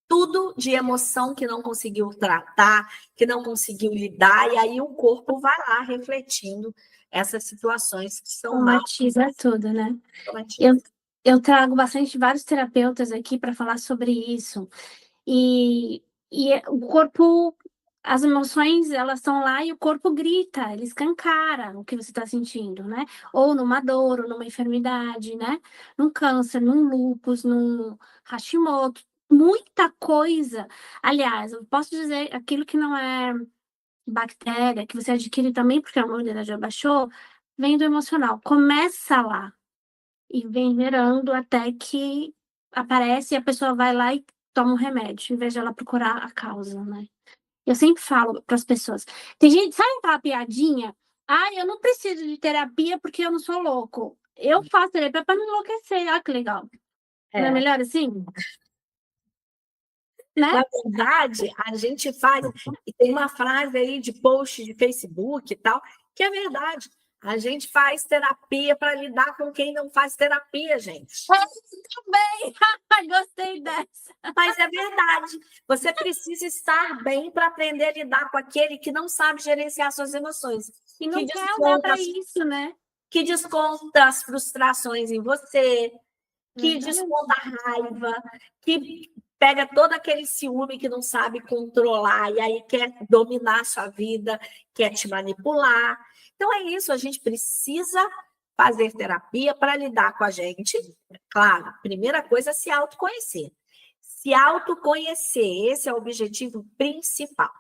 tudo de emoção que não conseguiu tratar, que não conseguiu lidar, e aí o corpo vai lá refletindo essas situações que são somatiza tudo, né? Eu trago bastante vários terapeutas aqui para falar sobre isso. E o corpo, as emoções, elas estão lá e o corpo grita, ele escancara o que você está sentindo, né? Ou numa dor, ou numa enfermidade, né? Num câncer, num lúpus, num Hashimoto, muita coisa. Aliás, eu posso dizer, aquilo que não é bactéria, que você adquire também porque a imunidade já baixou, vem do emocional. Começa lá. e vem gerando até que aparece e a pessoa vai lá e toma um remédio, em vez de ela procurar a causa, né? Eu sempre falo para as pessoas. Tem gente, sabe aquela piadinha? Ah, eu não preciso de terapia porque eu não sou louco. Eu faço terapia para não enlouquecer. Olha que legal. Não é melhor assim? Né? Na verdade, a gente faz, e tem uma frase aí de post de Facebook e tal, que é verdade. A gente faz terapia para lidar com quem não faz terapia, gente. Também! Gostei dessa. Mas é verdade. Você precisa estar bem para aprender a lidar com aquele que não sabe gerenciar suas emoções. E não Que quer olhar desconta, para isso, né? que desconta as frustrações em você, que Exatamente. desconta a raiva, que pega todo aquele ciúme que não sabe controlar e aí quer dominar a sua vida, quer te manipular. Então é isso, a gente precisa fazer terapia para lidar com a gente. Claro, primeira coisa é se autoconhecer. Se autoconhecer, esse é o objetivo principal.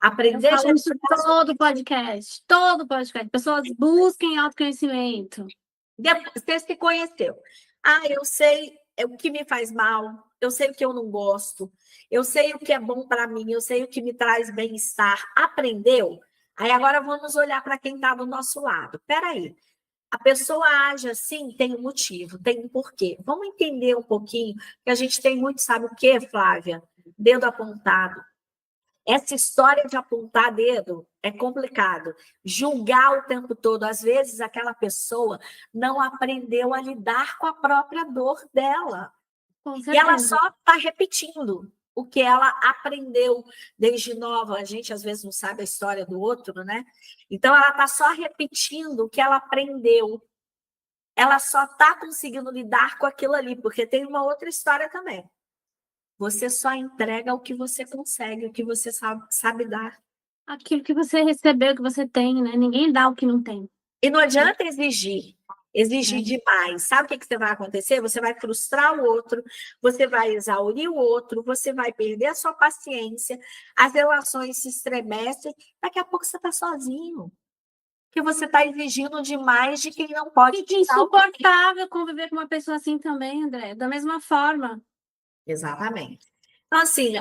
Eu Aprender falo isso todo podcast. Todo podcast. Pessoas busquem autoconhecimento. Você se conheceu. Ah, eu sei o que me faz mal, eu sei o que eu não gosto, eu sei o que é bom para mim, eu sei o que me traz bem-estar. Aprendeu? Aí agora vamos olhar para quem está do nosso lado. Espera aí. A pessoa age assim, tem um motivo, tem um porquê. Vamos entender um pouquinho, que a gente tem muito, sabe o quê, Flávia? Dedo apontado. Essa história de apontar dedo é complicado. Julgar o tempo todo. Às vezes, aquela pessoa não aprendeu a lidar com a própria dor dela. E ela só está repetindo o que ela aprendeu desde nova. A gente, às vezes, não sabe a história do outro, né? Então, ela está só repetindo o que ela aprendeu. Ela só está conseguindo lidar com aquilo ali, porque tem uma outra história também. Você só entrega o que você consegue, o que você sabe dar. Aquilo que você recebeu, que você tem, né? Ninguém dá o que não tem. E não adianta exigir demais. Sabe o que você vai acontecer? Você vai frustrar o outro, você vai exaurir o outro, você vai perder a sua paciência, as relações se estremecem, daqui a pouco você está sozinho. Porque você está exigindo demais de quem não pode. E é insuportável conviver com uma pessoa assim também, André, da mesma forma. Exatamente. Então, assim,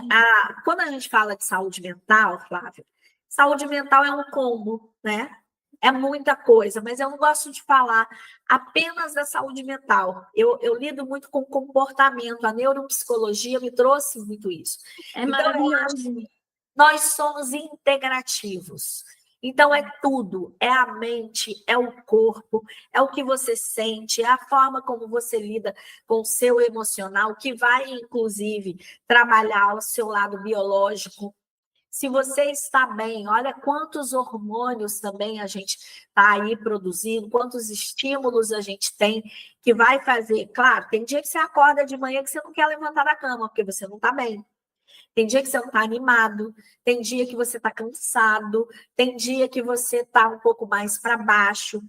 quando a gente fala de saúde mental, Flávia, saúde mental é um combo, né? É muita coisa, mas eu não gosto de falar apenas da saúde mental. Eu lido muito com comportamento, a neuropsicologia me trouxe muito isso. É maravilhoso. Nós somos integrativos. Então, é tudo, é a mente, é o corpo, é o que você sente, é a forma como você lida com o seu emocional, que vai, inclusive, trabalhar o seu lado biológico. Se você está bem, olha quantos hormônios também a gente está aí produzindo, quantos estímulos a gente tem que vai fazer. Claro, tem dia que você acorda de manhã que você não quer levantar da cama, porque você não está bem. Tem dia que você não está animado, tem dia que você está cansado, tem dia que você está um pouco mais para baixo.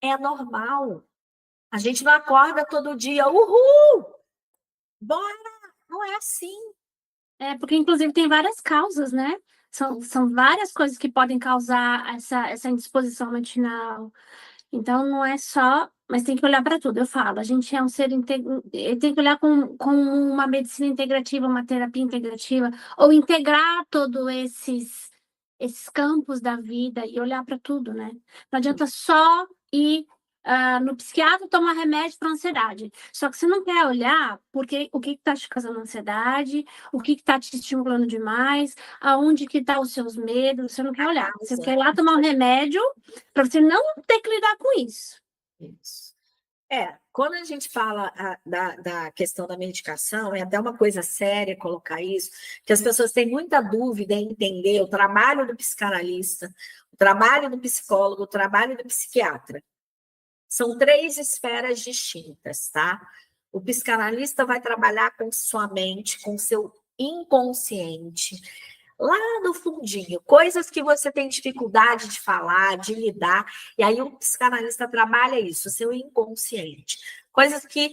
É normal. A gente não acorda todo dia, uhul! Bora! Não é assim. É, porque inclusive tem várias causas, né? São várias coisas que podem causar essa indisposição matinal. Então, não é só... Mas tem que olhar para tudo, eu falo. A gente é um ser... Tem que olhar com uma medicina integrativa, uma terapia integrativa, ou integrar todos esses campos da vida e olhar para tudo, né? Não adianta só ir no psiquiatra tomar remédio para ansiedade. Só que você não quer olhar porque o que está te causando ansiedade, o que está te estimulando demais, aonde que estão os seus medos, você não quer olhar. Você quer ir lá tomar um remédio para você não ter que lidar com isso. Isso. Quando a gente fala da questão da medicação, é até uma coisa séria colocar isso, que as pessoas têm muita dúvida em entender o trabalho do psicanalista, o trabalho do psicólogo, o trabalho do psiquiatra. São 3 esferas distintas, tá? O psicanalista vai trabalhar com sua mente, com seu inconsciente, lá no fundinho, coisas que você tem dificuldade de falar, de lidar, e aí o psicanalista trabalha isso, seu inconsciente. Coisas que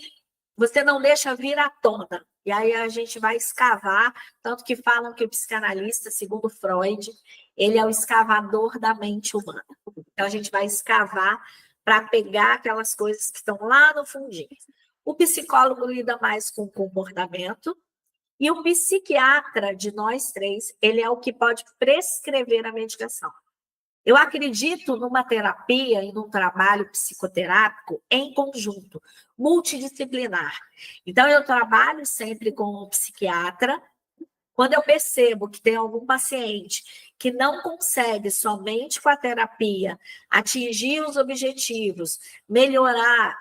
você não deixa vir à tona, e aí a gente vai escavar, tanto que falam que o psicanalista, segundo Freud, ele é o escavador da mente humana. Então a gente vai escavar para pegar aquelas coisas que estão lá no fundinho. O psicólogo lida mais com o comportamento e o psiquiatra de nós três, ele é o que pode prescrever a medicação. Eu acredito numa terapia e num trabalho psicoterápico em conjunto, multidisciplinar. Então, eu trabalho sempre com o psiquiatra. Quando eu percebo que tem algum paciente que não consegue somente com a terapia atingir os objetivos, melhorar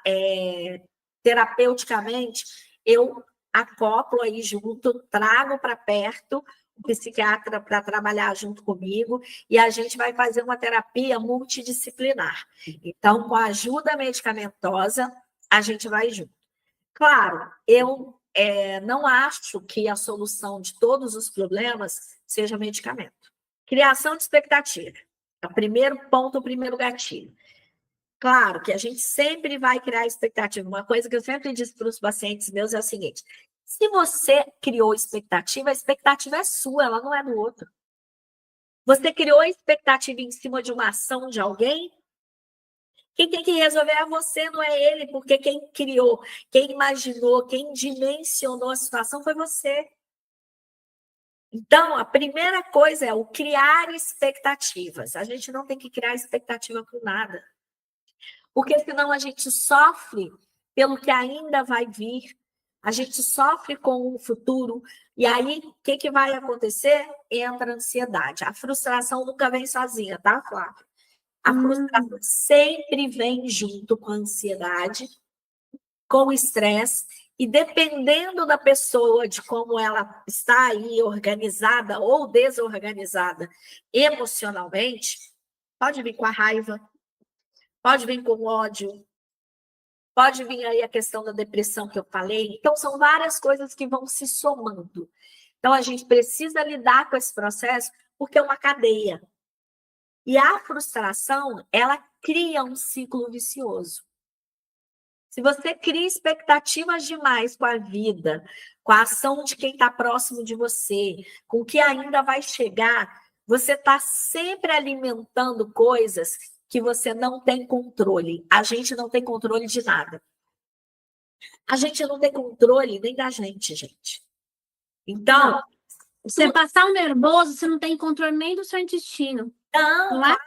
terapeuticamente, eu acoplo aí junto, trago para perto o psiquiatra para trabalhar junto comigo e a gente vai fazer uma terapia multidisciplinar. Então, com a ajuda medicamentosa, a gente vai junto. Claro, eu não acho que a solução de todos os problemas seja medicamento. Criação de expectativa. É o primeiro ponto, o primeiro gatilho. Claro que a gente sempre vai criar expectativa. Uma coisa que eu sempre disse para os pacientes meus é o seguinte: se você criou expectativa, a expectativa é sua, ela não é do outro. Você criou expectativa em cima de uma ação de alguém? Quem tem que resolver é você, não é ele, porque quem criou, quem imaginou, quem dimensionou a situação foi você. Então, a primeira coisa é o criar expectativas. A gente não tem que criar expectativa com nada. Porque senão a gente sofre pelo que ainda vai vir, a gente sofre com o futuro, e aí o que vai acontecer? Entra a ansiedade. A frustração nunca vem sozinha, tá, Flávia? A frustração sempre vem junto com a ansiedade, com o estresse, e dependendo da pessoa, de como ela está aí organizada ou desorganizada emocionalmente, pode vir com a raiva, pode vir com o ódio, pode vir aí a questão da depressão que eu falei. Então, são várias coisas que vão se somando. Então, a gente precisa lidar com esse processo porque é uma cadeia. E a frustração, ela cria um ciclo vicioso. Se você cria expectativas demais com a vida, com a ação de quem está próximo de você, com o que ainda vai chegar, você está sempre alimentando coisas que você não tem controle. A gente não tem controle de nada. A gente não tem controle nem da gente. Então... Você passar um nervoso, você não tem controle nem do seu intestino. Não é?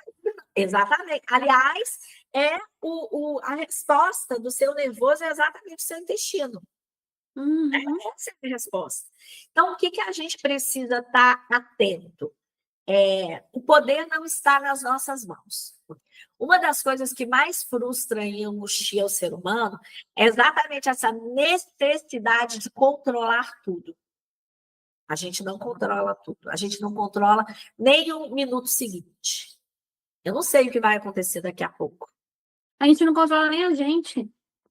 Exatamente. Aliás, a resposta do seu nervoso é exatamente o seu intestino. Essa é a resposta. Então, o que a gente precisa estar atento? O poder não está nas nossas mãos. Uma das coisas que mais frustra e angustia o ser humano é exatamente essa necessidade de controlar tudo. A gente não controla tudo. A gente não controla nem o minuto seguinte. Eu não sei o que vai acontecer daqui a pouco. A gente não controla nem a gente.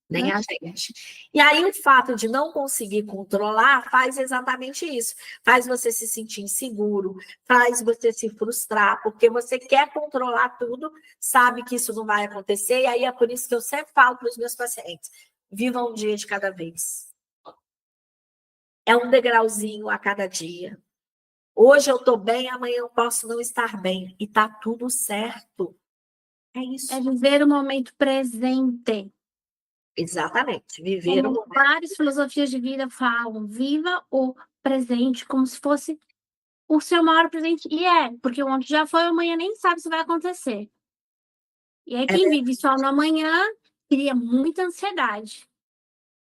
Nem a gente. E aí, o fato de não conseguir controlar faz exatamente isso. Faz você se sentir inseguro, faz você se frustrar, porque você quer controlar tudo, sabe que isso não vai acontecer, e aí é por isso que eu sempre falo para os meus pacientes: viva um dia de cada vez. É um degrauzinho a cada dia. Hoje eu estou bem, amanhã eu posso não estar bem. E está tudo certo. É isso. É viver o momento presente. Exatamente. Viver o momento. Várias filosofias de vida falam: viva o presente como se fosse o seu maior presente. E porque ontem já foi, amanhã nem sabe se vai acontecer. E aí quem vive só no amanhã cria muita ansiedade.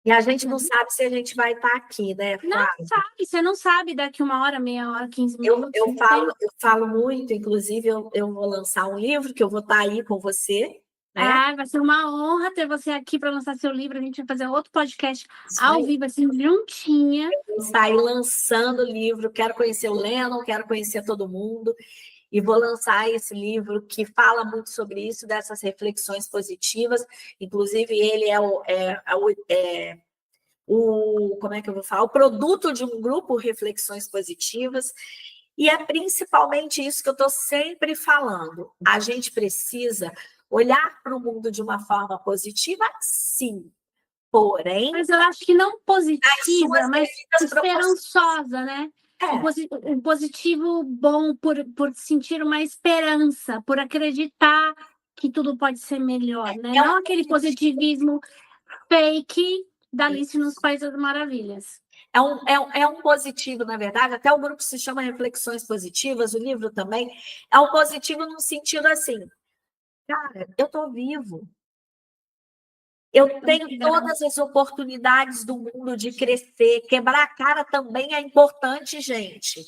E a gente não sabe se a gente vai estar aqui, né, Flávia? Não sabe, você não sabe daqui 1 hora, meia hora, 15 minutos. Eu falo muito, inclusive eu vou lançar um livro que eu vou estar aí com você. Né? Vai ser uma honra ter você aqui para lançar seu livro. A gente vai fazer outro podcast ao vivo, assim, juntinha. Eu vou sair lançando o livro, quero conhecer o Lennon, quero conhecer todo mundo. E vou lançar esse livro que fala muito sobre isso, dessas reflexões positivas. Inclusive, ele como é que eu vou falar? O produto de um grupo Reflexões Positivas. E é principalmente isso que eu estou sempre falando. A gente precisa olhar para o mundo de uma forma positiva, sim. Porém... Mas eu acho que não positiva, mas esperançosa, né? Um positivo bom por sentir uma esperança, por acreditar que tudo pode ser melhor, né? Não aquele positivismo fake da Alice nos Países das Maravilhas. É um positivo, na verdade, até o grupo se chama Reflexões Positivas, o livro também, é um positivo num sentido assim, cara, eu tô vivo, eu tenho todas as oportunidades do mundo de crescer. Quebrar a cara também é importante, gente.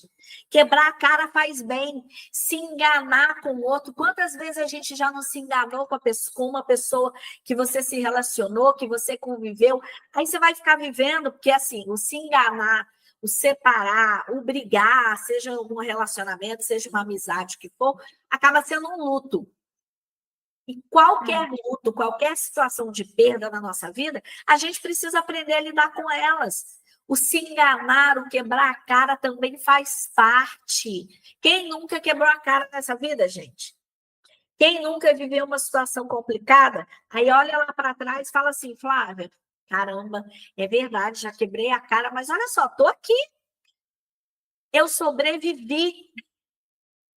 Quebrar a cara faz bem. Se enganar com o outro. Quantas vezes a gente já não se enganou com uma pessoa que você se relacionou, que você conviveu? Aí você vai ficar vivendo, porque assim, o se enganar, o separar, o brigar, seja um relacionamento, seja uma amizade, o que for, acaba sendo um luto. E qualquer luto, qualquer situação de perda na nossa vida, a gente precisa aprender a lidar com elas. O se enganar, o quebrar a cara também faz parte. Quem nunca quebrou a cara nessa vida, gente? Quem nunca viveu uma situação complicada? Aí olha lá para trás e fala assim, Flávia, caramba, é verdade, já quebrei a cara, mas olha só, estou aqui. Eu sobrevivi.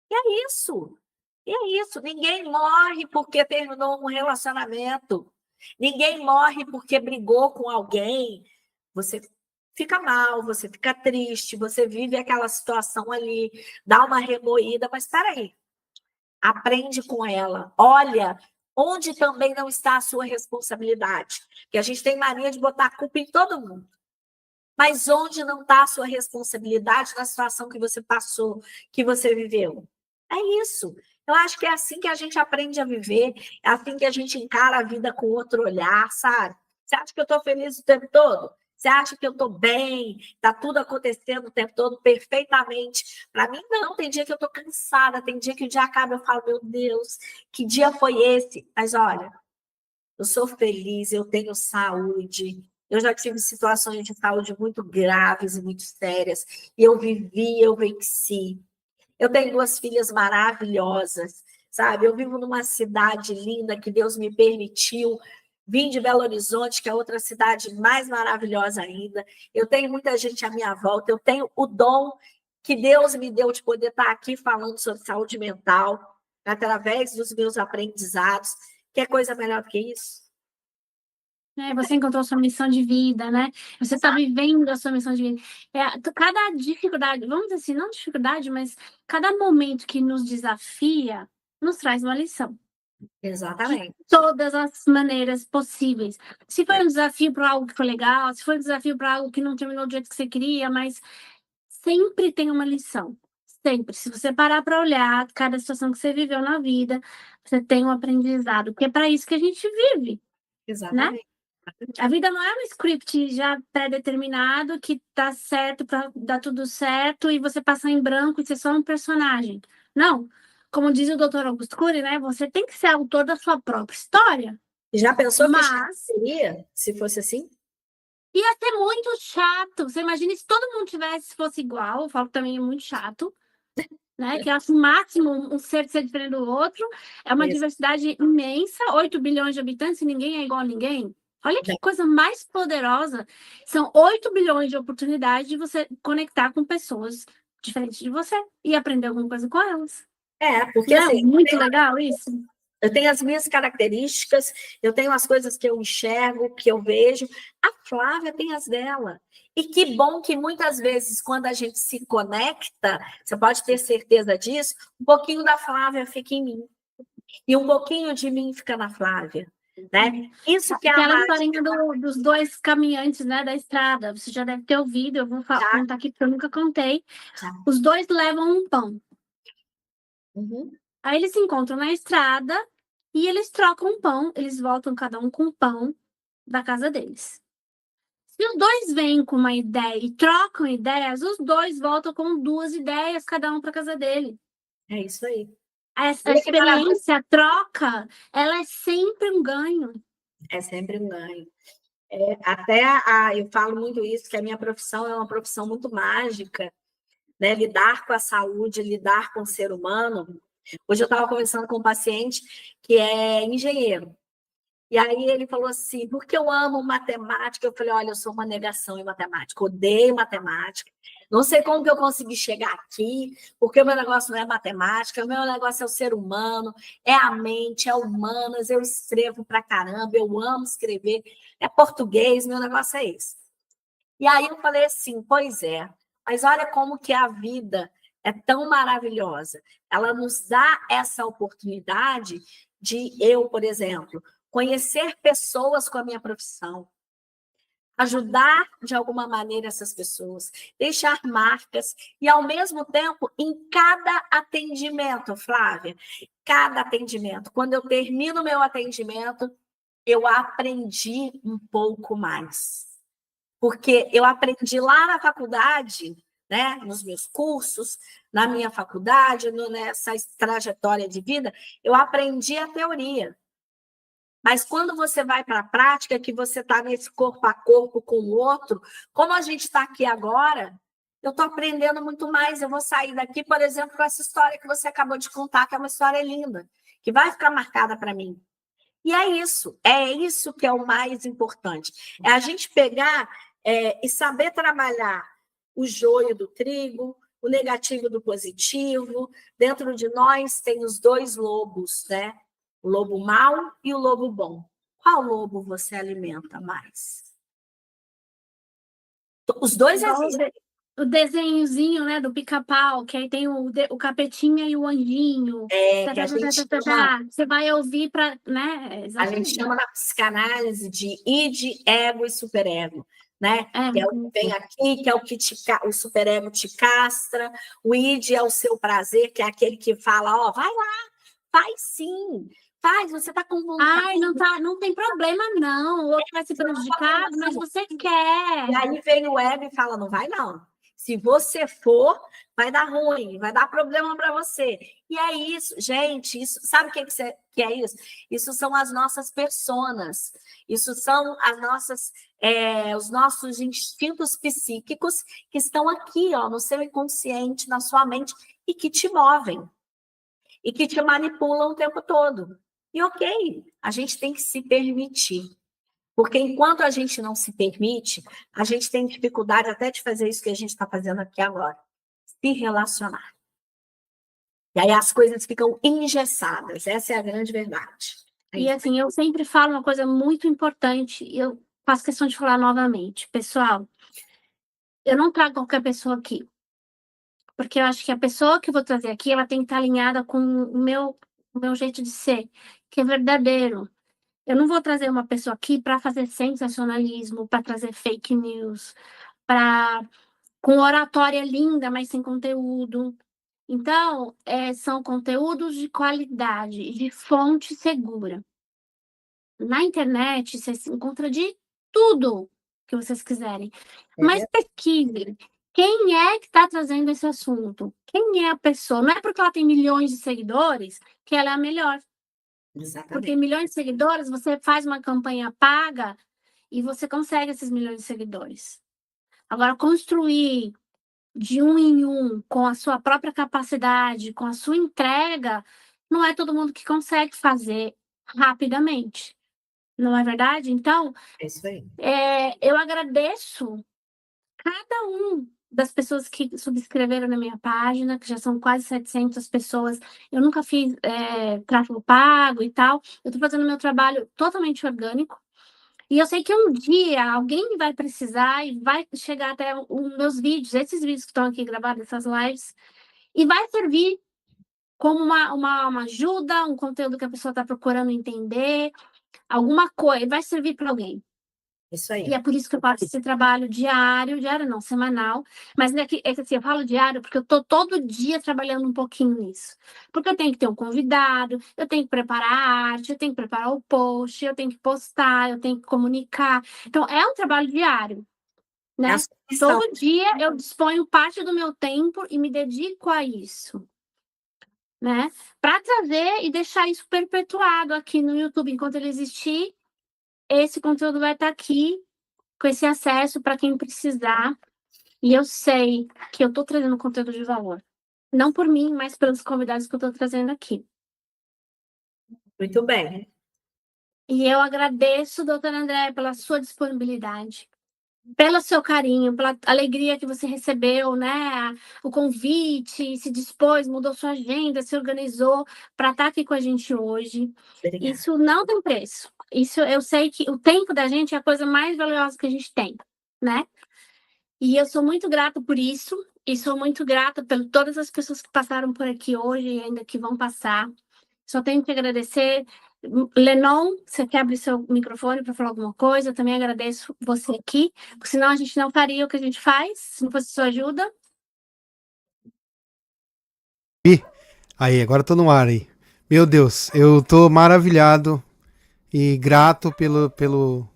E é isso. E é isso, ninguém morre porque terminou um relacionamento. Ninguém morre porque brigou com alguém. Você fica mal, você fica triste, você vive aquela situação ali, dá uma remoída, mas espera aí. Aprende com ela. Olha onde também não está a sua responsabilidade. Porque a gente tem mania de botar a culpa em todo mundo. Mas onde não está a sua responsabilidade na situação que você passou, que você viveu? É isso. Eu acho que é assim que a gente aprende a viver, é assim que a gente encara a vida com outro olhar, sabe? Você acha que eu estou feliz o tempo todo? Você acha que eu estou bem? Está tudo acontecendo o tempo todo perfeitamente? Para mim, não. Tem dia que eu estou cansada, tem dia que o dia acaba e eu falo, meu Deus, que dia foi esse? Mas olha, eu sou feliz, eu tenho saúde. Eu já tive situações de saúde muito graves e muito sérias. E eu vivi, eu venci. Eu tenho 2 filhas maravilhosas, sabe? Eu vivo numa cidade linda que Deus me permitiu. Vim de Belo Horizonte, que é outra cidade mais maravilhosa ainda. Eu tenho muita gente à minha volta. Eu tenho o dom que Deus me deu de poder estar aqui falando sobre saúde mental, através dos meus aprendizados. Quer coisa melhor do que isso? Você encontrou sua missão de vida, né? Você está vivendo a sua missão de vida. Cada dificuldade, vamos dizer assim, não dificuldade, mas cada momento que nos desafia, nos traz uma lição. Exatamente. De todas as maneiras possíveis. Se foi um desafio para algo que foi legal, se foi um desafio para algo que não terminou do jeito que você queria, mas sempre tem uma lição. Sempre. Se você parar para olhar cada situação que você viveu na vida, você tem um aprendizado. Porque é para isso que a gente vive. Exatamente. Né? A vida não é um script já pré-determinado que tá certo para dar tudo certo e você passar em branco e ser só um personagem. Não. Como diz o Dr. Augusto Cury, né? Você tem que ser autor da sua própria história. Já pensou Mas que seria se fosse assim? ia ser muito chato. Você imagina se todo mundo fosse igual. Eu falo que também é muito chato. Né? Que eu acho o máximo um ser diferente do outro. É uma diversidade imensa, 8 bilhões de habitantes e ninguém é igual a ninguém. Olha que coisa mais poderosa. São 8 bilhões de oportunidades de você conectar com pessoas diferentes de você e aprender alguma coisa com elas. Porque Não, assim, muito legal isso. Eu tenho as minhas características, eu tenho as coisas que eu enxergo, que eu vejo. A Flávia tem as dela. E que bom que muitas vezes, quando a gente se conecta, você pode ter certeza disso, um pouquinho da Flávia fica em mim. E um pouquinho de mim fica na Flávia. Né? Isso que é aquela historinha dos 2 caminhantes, né, da estrada. Você já deve ter ouvido, eu vou contar aqui porque eu nunca contei. Os 2 levam um pão. Uhum. Aí eles se encontram na estrada e eles trocam um pão, eles voltam cada um com um pão da casa deles. Se os 2 vêm com uma ideia e trocam ideias, os 2 voltam com 2 ideias, cada um para casa dele. É isso aí. Essa experiência, a troca, ela é sempre um ganho. É sempre um ganho. Eu falo muito isso, que a minha profissão é uma profissão muito mágica, né? Lidar com a saúde, lidar com o ser humano. Hoje eu estava conversando com um paciente que é engenheiro. E aí ele falou assim, porque eu amo matemática. Eu falei, olha, eu sou uma negação em matemática, odeio matemática. Não sei como que eu consegui chegar aqui, porque o meu negócio não é matemática, o meu negócio é o ser humano, é a mente, é humanas, eu escrevo pra caramba, eu amo escrever, é português, meu negócio é esse. E aí eu falei assim, pois é, mas olha como que a vida é tão maravilhosa. Ela nos dá essa oportunidade de eu, por exemplo, conhecer pessoas com a minha profissão, ajudar de alguma maneira essas pessoas, deixar marcas e, ao mesmo tempo, em cada atendimento, Flávia, cada atendimento, quando eu termino o meu atendimento, eu aprendi um pouco mais. Porque eu aprendi lá na faculdade, né, nos meus cursos, na minha faculdade, nessa trajetória de vida, eu aprendi a teoria. Mas quando você vai para a prática, que você está nesse corpo a corpo com o outro, como a gente está aqui agora, eu estou aprendendo muito mais. Eu vou sair daqui, por exemplo, com essa história que você acabou de contar, que é uma história linda, que vai ficar marcada para mim. E é isso que é o mais importante. É a gente pegar e saber trabalhar o joio do trigo, o negativo do positivo. Dentro de nós tem os dois lobos, né? O lobo mau e o lobo bom. Qual lobo você alimenta mais? Os dois existem. O desenhozinho, né, do pica-pau, que aí tem o capetinha e o anjinho. Que a gente chama, Você vai ouvir para, né? a gente chama na psicanálise de id, ego e superego, né? Que é o que vem aqui, que é o que o superego te castra. O id é o seu prazer, que é aquele que fala, ó, vai lá, faz sim. Faz, você está com vontade. Ai, não tem problema, não. O outro vai ser prejudicado, mas você quer. E aí vem o ego e fala, não vai, não. Se você for, vai dar ruim, vai dar problema para você. E é isso, gente. Isso, sabe o que é isso? Isso são as nossas personas. Isso são os nossos instintos psíquicos que estão aqui, ó, no seu inconsciente, na sua mente, e que te movem. E que te manipulam o tempo todo. E ok, a gente tem que se permitir. Porque enquanto a gente não se permite, a gente tem dificuldade até de fazer isso que a gente está fazendo aqui agora. Se relacionar. E aí as coisas ficam engessadas. Essa é a grande verdade. E assim, eu sempre falo uma coisa muito importante, e eu faço questão de falar novamente. Pessoal, eu não trago qualquer pessoa aqui. Porque eu acho que a pessoa que eu vou trazer aqui, ela tem que estar alinhada com o meu jeito de ser, que é verdadeiro. Eu não vou trazer uma pessoa aqui para fazer sensacionalismo, para trazer fake news, com oratória linda, mas sem conteúdo. Então, são conteúdos de qualidade, de fonte segura. Na internet, você se encontra de tudo que vocês quiserem. Mas pesquisem. Quem é que está trazendo esse assunto? Quem é a pessoa? Não é porque ela tem milhões de seguidores que ela é a melhor. Exatamente. Porque milhões de seguidores, você faz uma campanha paga e você consegue esses milhões de seguidores. Agora, construir de um em um, com a sua própria capacidade, com a sua entrega, não é todo mundo que consegue fazer rapidamente. Não é verdade? Então, é isso aí. Eu agradeço cada um das pessoas que subscreveram na minha página, que já são quase 700 pessoas. Eu nunca fiz tráfego pago e tal. Eu estou fazendo meu trabalho totalmente orgânico. E eu sei que um dia alguém vai precisar e vai chegar até os meus vídeos, esses vídeos que estão aqui gravados, essas lives, e vai servir como uma ajuda, um conteúdo que a pessoa está procurando entender, alguma coisa, vai servir para alguém. Isso aí. E é por isso que eu faço esse trabalho diário não, semanal. Mas assim, eu falo diário porque eu estou todo dia trabalhando um pouquinho nisso. Porque eu tenho que ter um convidado, eu tenho que preparar a arte, eu tenho que preparar o post, eu tenho que postar, eu tenho que comunicar. Então, é um trabalho diário, né? Todo dia eu disponho parte do meu tempo e me dedico a isso, né? Para trazer e deixar isso perpetuado aqui no YouTube. Enquanto ele existir, esse conteúdo vai estar aqui com esse acesso para quem precisar. E eu sei que eu estou trazendo conteúdo de valor. Não por mim, mas pelos convidados que eu estou trazendo aqui. Muito bem. E eu agradeço, doutora Andréia, pela sua disponibilidade, pelo seu carinho, pela alegria que você recebeu, né? O convite, se dispôs, mudou sua agenda, se organizou para estar aqui com a gente hoje. Obrigada. Isso não tem preço. Isso eu sei que o tempo da gente é a coisa mais valiosa que a gente tem, né? E eu sou muito grata por isso, e sou muito grata por todas as pessoas que passaram por aqui hoje e ainda que vão passar. Só tenho que agradecer. Lenon, você quer abrir seu microfone para falar alguma coisa? Eu também agradeço você aqui, porque senão a gente não faria o que a gente faz, se não fosse sua ajuda. Aí, agora eu tô no ar aí. Meu Deus, eu tô maravilhado e grato pelo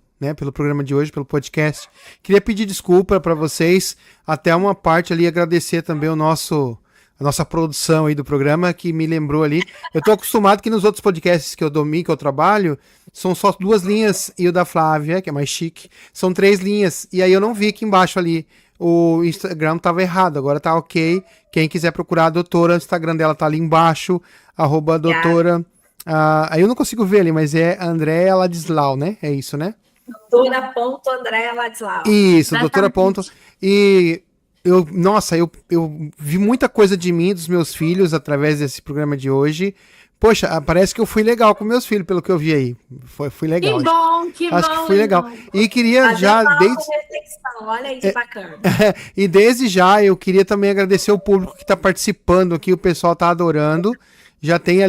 programa de hoje, pelo podcast. Queria pedir desculpa para vocês, até uma parte ali, agradecer também a nossa produção aí do programa, que me lembrou ali. Eu tô acostumado que nos outros podcasts que eu trabalho, são só 2 linhas, e o da Flávia, que é mais chique, são 3 linhas. E aí eu não vi aqui embaixo ali, o Instagram tava errado, agora tá ok. Quem quiser procurar a doutora, o Instagram dela tá ali embaixo, @doutora. Aí eu não consigo ver ali, mas é Andréa Ladislau, né? É isso, né? Doutora.Andréa Ladislau. Isso, doutora. E eu vi muita coisa de mim, dos meus filhos, através desse programa de hoje. Poxa, parece que eu fui legal com meus filhos, pelo que eu vi aí. Fui legal. Que bom, que acho bom. que fui legal. E queria Olha aí que bacana. E desde já eu queria também agradecer o público que está participando aqui, o pessoal está adorando. Já tem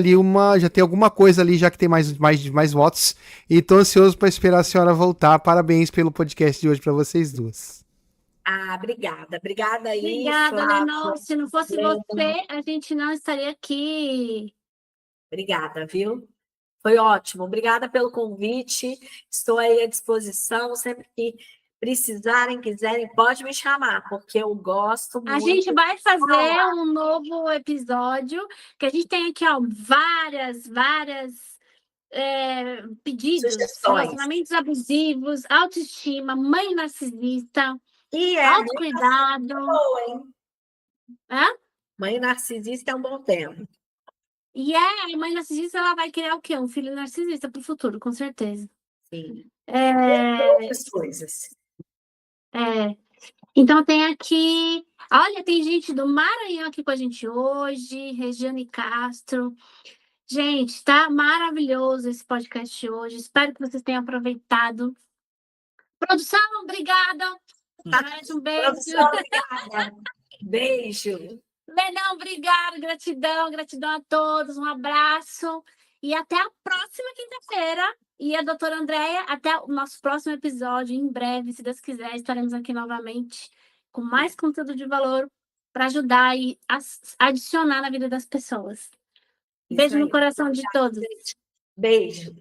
alguma coisa ali, já que tem mais votos. E tô ansioso para esperar a senhora voltar. Parabéns pelo podcast de hoje para vocês duas. Obrigada. Obrigada aí. Obrigada, Lenon. Se não fosse você, a gente não estaria aqui. Obrigada, viu? Foi ótimo. Obrigada pelo convite. Estou aí à disposição. Sempre que precisarem, quiserem, pode me chamar, porque eu gosto muito. A gente vai fazer um novo episódio, que a gente tem aqui, ó, várias pedidos, sugestões. Relacionamentos abusivos, autoestima, mãe narcisista, E autocuidado. Boa, hein? Hã? Mãe narcisista é um bom tema. E a mãe narcisista, ela vai criar o quê? Um filho narcisista para o futuro, com certeza. Sim. Outras coisas. Então tem aqui... Olha, tem gente do Maranhão aqui com a gente hoje, Regiane Castro. Gente, tá maravilhoso esse podcast hoje. Espero que vocês tenham aproveitado. Produção, obrigada. Mais um beijo. Produção, obrigada. Beijo. Lenão, obrigada. Gratidão a todos. Um abraço. E até a próxima quinta-feira. E a doutora Andréia, até o nosso próximo episódio. Em breve, se Deus quiser, estaremos aqui novamente com mais conteúdo de valor para ajudar e adicionar na vida das pessoas. Beijo no coração de todos. Beijo.